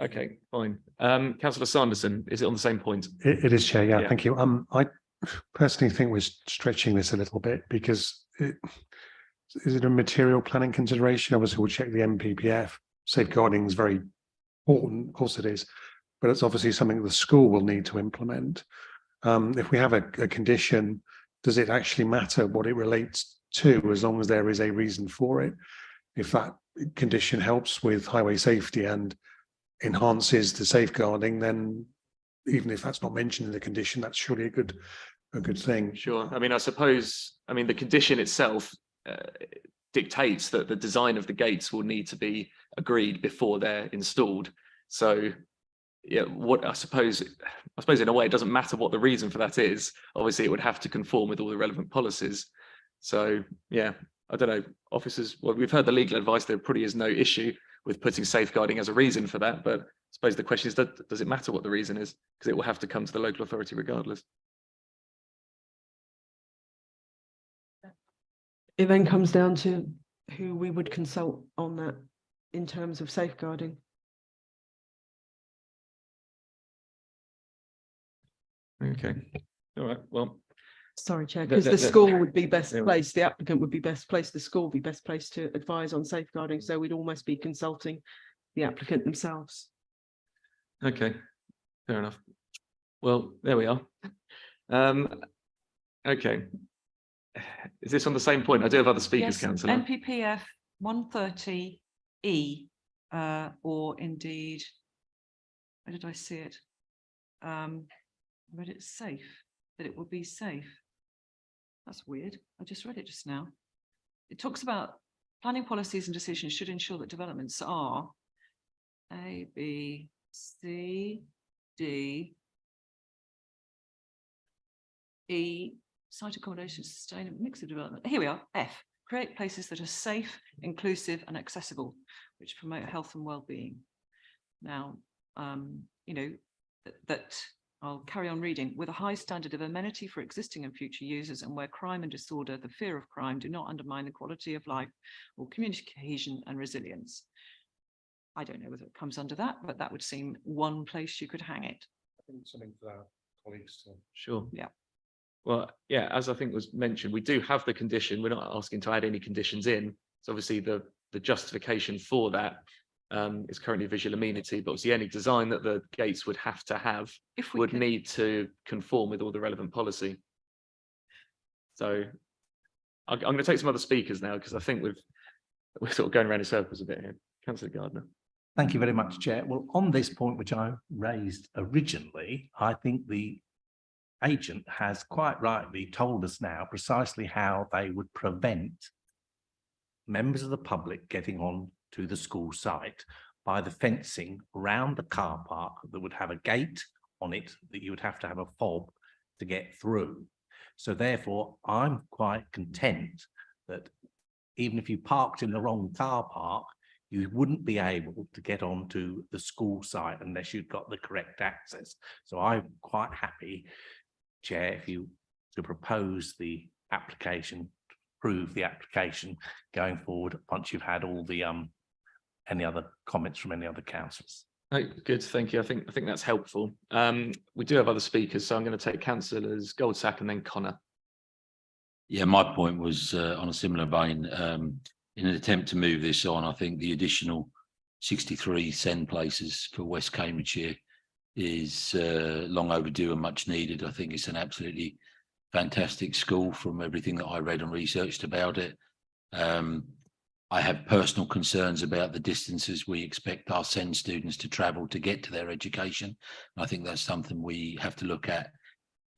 Okay, fine. Councillor Sanderson, is it on the same point?
It is, Chair. Yeah,
Yeah.
thank you. I personally think we're stretching this a little bit because is it a material planning consideration? Obviously, we'll check the NPPF. Safeguarding is very important, of course it is, but it's obviously something the school will need to implement. If we have a condition, does it actually matter what it relates to as long as there is a reason for it? If that condition helps with highway safety and enhances the safeguarding, then even if that's not mentioned in the condition, that's surely a good thing.
Sure. I mean, I suppose, the condition itself dictates that the design of the gates will need to be agreed before they're installed. So yeah, I suppose in a way, it doesn't matter what the reason for that is. Obviously, it would have to conform with all the relevant policies. So yeah, I don't know, officers, well, we've heard the legal advice, there probably is no issue with putting safeguarding as a reason for that, but I suppose the question is, does it matter what the reason is? Because it will have to come to the local authority regardless.
It then comes down to who we would consult on that in terms of safeguarding.
Okay, all right, well.
Sorry, Chair, because the school would be best placed, the applicant would be best placed, the school would be best placed to advise on safeguarding. So we'd almost be consulting the applicant themselves.
Okay, fair enough. Well, there we are. Okay. Is this on the same point? I do have other speakers,
Yes,
Councillor.
NPPF 130E, or indeed, where did I see it? I read it safe, that it would be safe. That's weird. I just read it just now. It talks about planning policies and decisions should ensure that developments are A, B, C, D, E, site accommodation, sustainable mix of development. Here we are, F, create places that are safe, inclusive and accessible, which promote health and well-being. Now, that I'll carry on reading. With a high standard of amenity for existing and future users, and where crime and disorder, the fear of crime, do not undermine the quality of life or community cohesion and resilience. I don't know whether it comes under that, but that would seem one place you could hang it.
I think something for our colleagues to.
Sure.
Yeah.
Well, yeah, as I think was mentioned, we do have the condition. We're not asking to add any conditions in. So obviously the justification for that is currently visual amenity, but obviously any design that the gates would have to have would need to conform with all the relevant policy. So I'm going to take some other speakers now, because I think we're sort of going around in circles a bit here. Councillor Gardner.
Thank you very much, Chair. Well, on this point, which I raised originally, I think the agent has quite rightly told us now precisely how they would prevent members of the public getting on to the school site by the fencing around the car park that would have a gate on it that you would have to have a fob to get through. So therefore, I'm quite content that even if you parked in the wrong car park, you wouldn't be able to get onto the school site unless you'd got the correct access. So I'm quite happy, Chair, if you to propose the application, approve the application going forward once you've had all the any other comments from any other councillors.
Oh, good, thank you. I think that's helpful. We do have other speakers, so I'm going to take councillors Goldsack and then Connor.
Yeah, my point was on a similar vein. In an attempt to move this on, I think the additional 63 SEND places for West Cambridgeshire is long overdue and much needed. I think it's an absolutely fantastic school from everything that I read and researched about it. I have personal concerns about the distances we expect our SEND students to travel to get to their education. I think that's something we have to look at.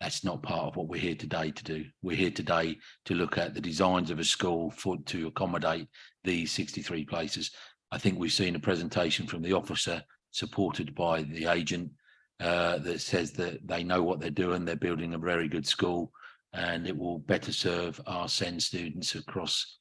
That's not part of what we're here today to do. We're here today to look at the designs of a school to accommodate these 63 places. I think we've seen a presentation from the officer supported by the agent that says that they know what they're doing. They're building a very good school and it will better serve our SEND students across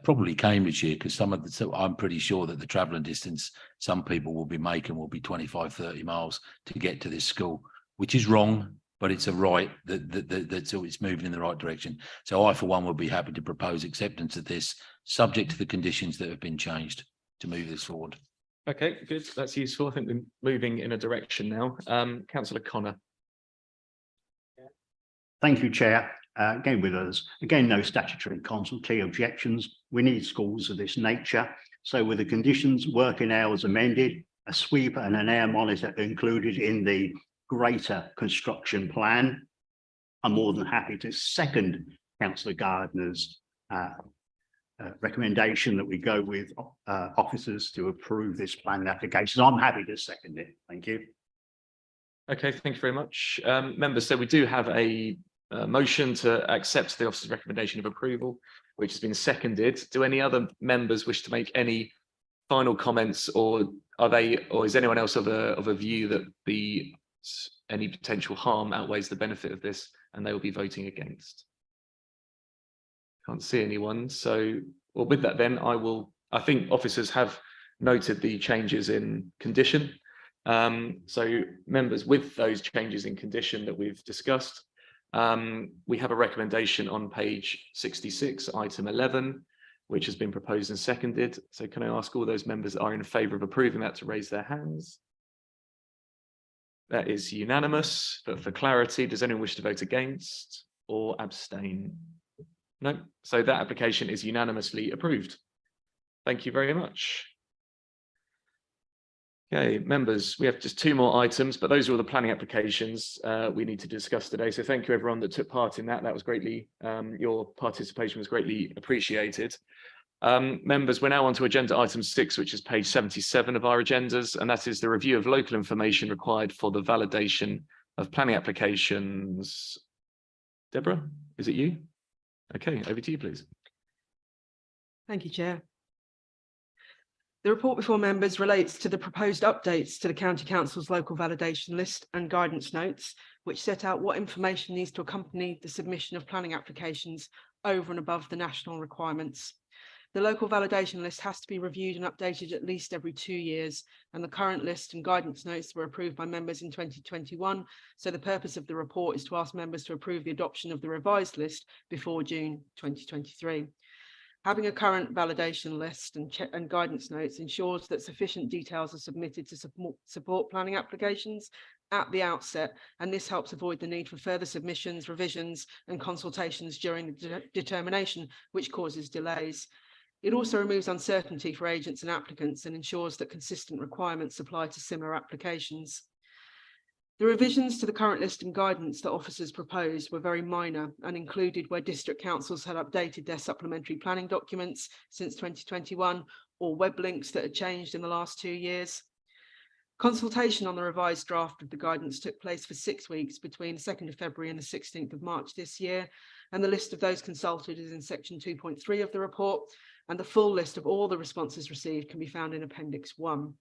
probably Cambridgeshire, because I'm pretty sure that the travelling distance some people will be making will be 25, 30 miles to get to this school, which is wrong. But it's a right that so it's moving in the right direction. So I, for one, would be happy to propose acceptance of this, subject to the conditions that have been changed to move this forward.
Okay, good. That's useful. I think we're moving in a direction now. Councillor Connor.
Thank you, Chair. Again, with us, again, no statutory consultee objections. We need schools of this nature. So with the conditions, working hours amended, a sweeper and an air monitor included in the greater construction plan, I'm more than happy to second Councillor Gardner's recommendation that we go with officers to approve this plan application. I'm happy to second it. Thank you.
Okay, thank you very much. Members, so we do have a motion to accept the officer's recommendation of approval, which has been seconded. Do any other members wish to make any final comments, or is anyone else of a view that any potential harm outweighs the benefit of this and they will be voting against? Can't see anyone. So, well, with that then, I think officers have noted the changes in condition. So members, with those changes in condition that we've discussed, we have a recommendation on page 66, item 11, which has been proposed and seconded. So can I ask all those members that are in favour of approving that to raise their hands? That is unanimous, but for clarity, does anyone wish to vote against or abstain? No, so that application is unanimously approved. Thank you very much. Okay, members, we have just two more items, but those are all the planning applications we need to discuss today. So thank you everyone that took part in that. That was greatly, your participation was greatly appreciated. Members, we're now on to agenda item 6, which is page 77 of our agendas, and that is the review of local information required for the validation of planning applications. Deborah, is it you? Okay, over to you, please.
Thank you, Chair. The report before members relates to the proposed updates to the County Council's local validation list and guidance notes, which set out what information needs to accompany the submission of planning applications over and above the national requirements. The local validation list has to be reviewed and updated at least every 2 years, and the current list and guidance notes were approved by members in 2021. So the purpose of the report is to ask members to approve the adoption of the revised list before June 2023. Having a current validation list and guidance notes ensures that sufficient details are submitted to support planning applications at the outset, and this helps avoid the need for further submissions, revisions and consultations during the determination, which causes delays. It also removes uncertainty for agents and applicants and ensures that consistent requirements apply to similar applications. The revisions to the current list and guidance that officers proposed were very minor and included where district councils had updated their supplementary planning documents since 2021 or web links that had changed in the last 2 years. Consultation on the revised draft of the guidance took place for 6 weeks between the 2nd of February and the 16th of March this year, and the list of those consulted is in section 2.3 of the report, and the full list of all the responses received can be found in Appendix 1.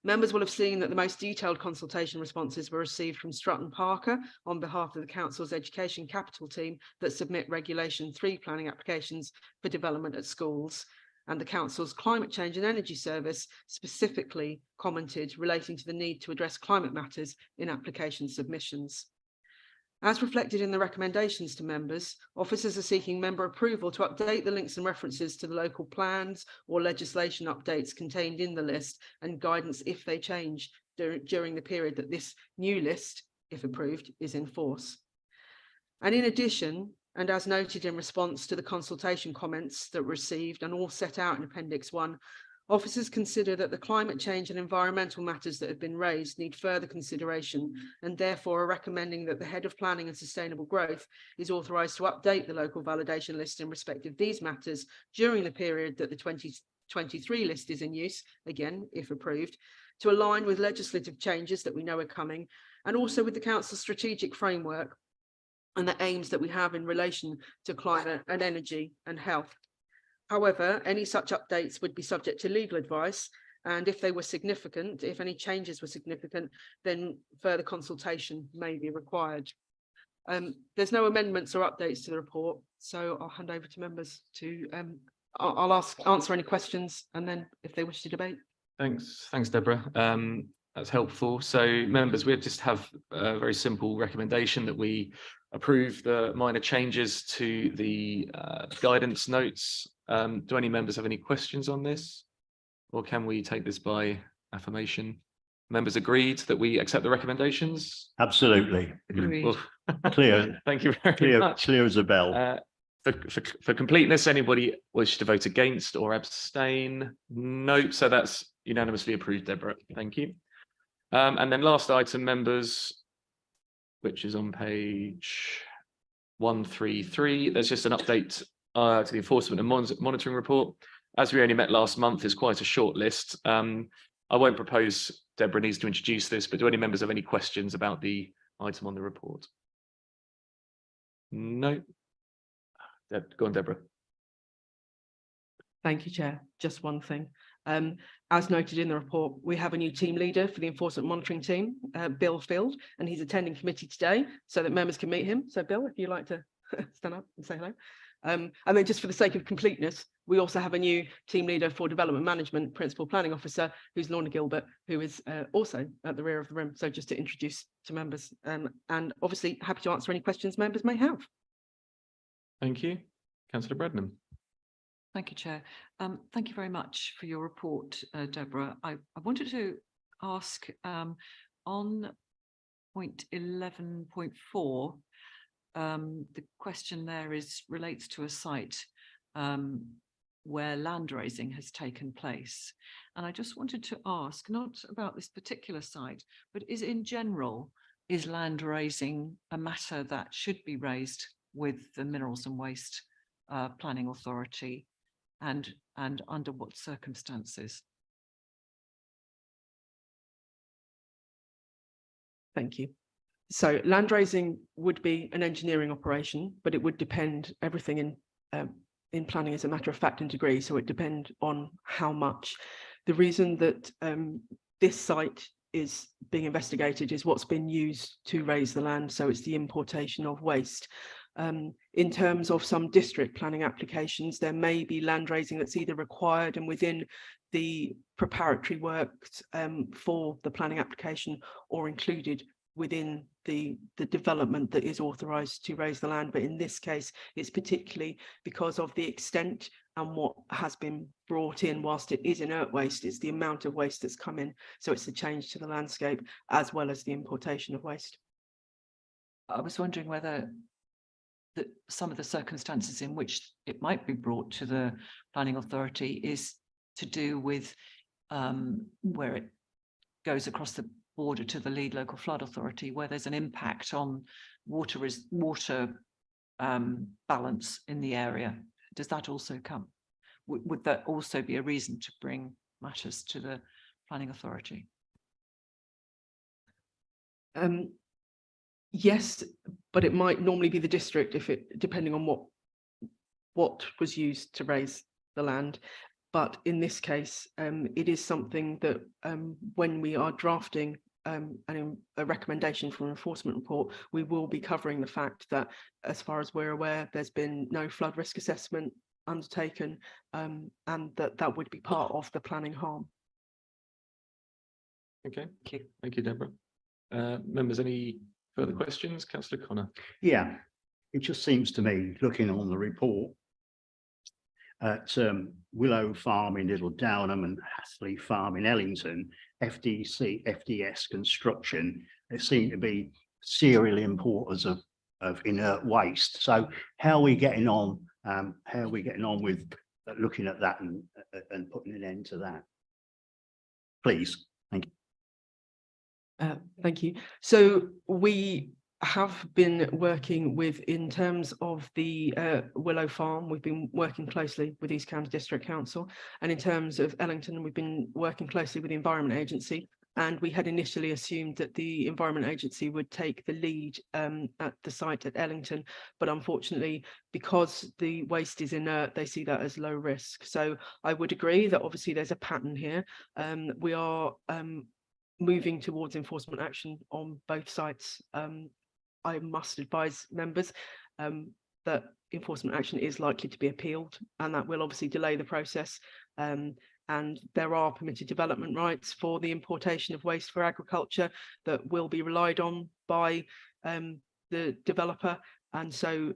Members will have seen that the most detailed consultation responses were received from Stratton Parker on behalf of the Council's Education Capital team that submit Regulation 3 planning applications for development at schools, and the Council's Climate Change and Energy Service specifically commented relating to the need to address climate matters in application submissions. As reflected in the recommendations to members, officers are seeking member approval to update the links and references to the local plans or legislation updates contained in the list and guidance if they change during the period that this new list, if approved, is in force. And in addition, and as noted in response to the consultation comments that were received and all set out in Appendix 1, officers consider that the climate change and environmental matters that have been raised need further consideration, and therefore are recommending that the Head of Planning and Sustainable Growth is authorised to update the local validation list in respect of these matters during the period that the 2023 list is in use, again, if approved, to align with legislative changes that we know are coming, and also with the Council's strategic framework and the aims that we have in relation to climate and energy and health. However, any such updates would be subject to legal advice, and if they were significant, if any changes were significant, then further consultation may be required. There's no amendments or updates to the report, so I'll hand over to members to, I'll answer any questions, and then if they wish to debate.
Thanks, Deborah. That's helpful. So members, we just have a very simple recommendation that we approve the minor changes to the guidance notes. Do any members have any questions on this? Or can we take this by affirmation? Members agreed that we accept the recommendations?
Absolutely.
Well,
Clear.
Thank you very much.
Clear as a bell.
For completeness, anybody wish to vote against or abstain? No, so that's unanimously approved, Deborah. Thank you. And then last item, members, which is on page 133. There's just an update to the enforcement and monitoring report. As we only met last month, is quite a short list. I won't propose Deborah needs to introduce this, but do any members have any questions about the item on the report? No. Go on, Deborah.
Thank you, Chair. Just one thing. As noted in the report, we have a new team leader for the enforcement monitoring team, Bill Field, and he's attending committee today so that members can meet him. So Bill, if you'd like to stand up and say hello. And then just for the sake of completeness, we also have a new team leader for development management, principal planning officer, who's Lorna Gilbert, who is also at the rear of the room. So just to introduce to members, and obviously happy to answer any questions members may have.
Thank you. Councillor Bradnam.
Thank you, Chair. Thank you very much for your report, Deborah. I wanted to ask on point 11.4, the question there relates to a site where land raising has taken place. And I just wanted to ask, not about this particular site, but is land raising a matter that should be raised with the Minerals and Waste Planning Authority, and under what circumstances?
Thank you. So land raising would be an engineering operation, but it would depend, everything in planning is a matter of fact and degree, so it depends on how much. The reason that this site is being investigated is what's been used to raise the land, so it's the importation of waste. In terms of some district planning applications, there may be land raising that's either required and within the preparatory works for the planning application, or included within the development that is authorised to raise the land. But in this case, it's particularly because of the extent and what has been brought in. Whilst it is inert waste, it's the amount of waste that's come in. So it's a change to the landscape as well as the importation of waste.
I was wondering whether some of the circumstances in which it might be brought to the planning authority is to do with where it goes across the border to the lead local flood authority, where there's an impact on water balance in the area. Does that also come? Would that also be a reason to bring matters to the planning authority?
Yes, but it might normally be the district if it, depending on what was used to raise the land. But in this case, it is something that when we are drafting a recommendation for an enforcement report, we will be covering the fact that, as far as we're aware, there's been no flood risk assessment undertaken, and that would be part of the planning harm.
Okay, thank you, Deborah. Members, any further questions? Councillor Connor.
Yeah, it just seems to me, looking on the report, at Willow Farm in Little Downham and Hathley Farm in Ellington, FDS construction, they seem to be serial importers of inert waste. So how are we getting on? How are we getting on with looking at that and putting an end to that? Please, thank you.
Thank you. So we have been working with, in terms of the Willow Farm, we've been working closely with East County District Council, and in terms of Ellington, we've been working closely with the Environment Agency. And we had initially assumed that the Environment Agency would take the lead at the site at Ellington, but unfortunately, because the waste is inert, they see that as low risk. So I would agree that obviously there's a pattern here. We are moving towards enforcement action on both sites. I must advise members that enforcement action is likely to be appealed, and that will obviously delay the process. And there are permitted development rights for the importation of waste for agriculture that will be relied on by the developer. And so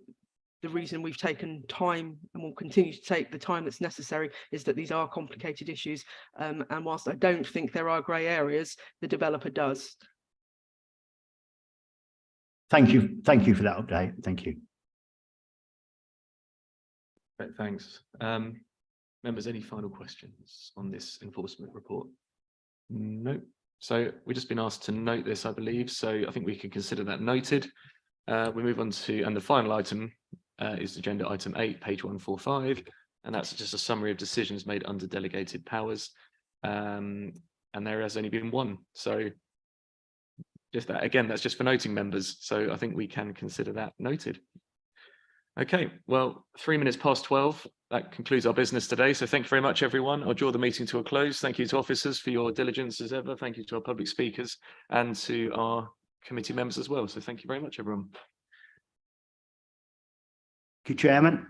the reason we've taken time and will continue to take the time that's necessary is that these are complicated issues. And whilst I don't think there are grey areas, the developer does.
Thank you for that update. Thank you.
Right, thanks. Members, any final questions on this enforcement report? No. So we've just been asked to note this, I believe. So I think we can consider that noted. We move on to, and the final item is agenda item 8, page 145, and that's just a summary of decisions made under delegated powers. And there has only been one. So just that, again, that's just for noting, members. So I think we can consider that noted. Okay, well, 3 minutes past 12. That concludes our business today. So thank you very much, everyone. I'll draw the meeting to a close. Thank you to officers for your diligence as ever. Thank you to our public speakers and to our committee members as well. So thank you very much, everyone.
Thank you, Chairman.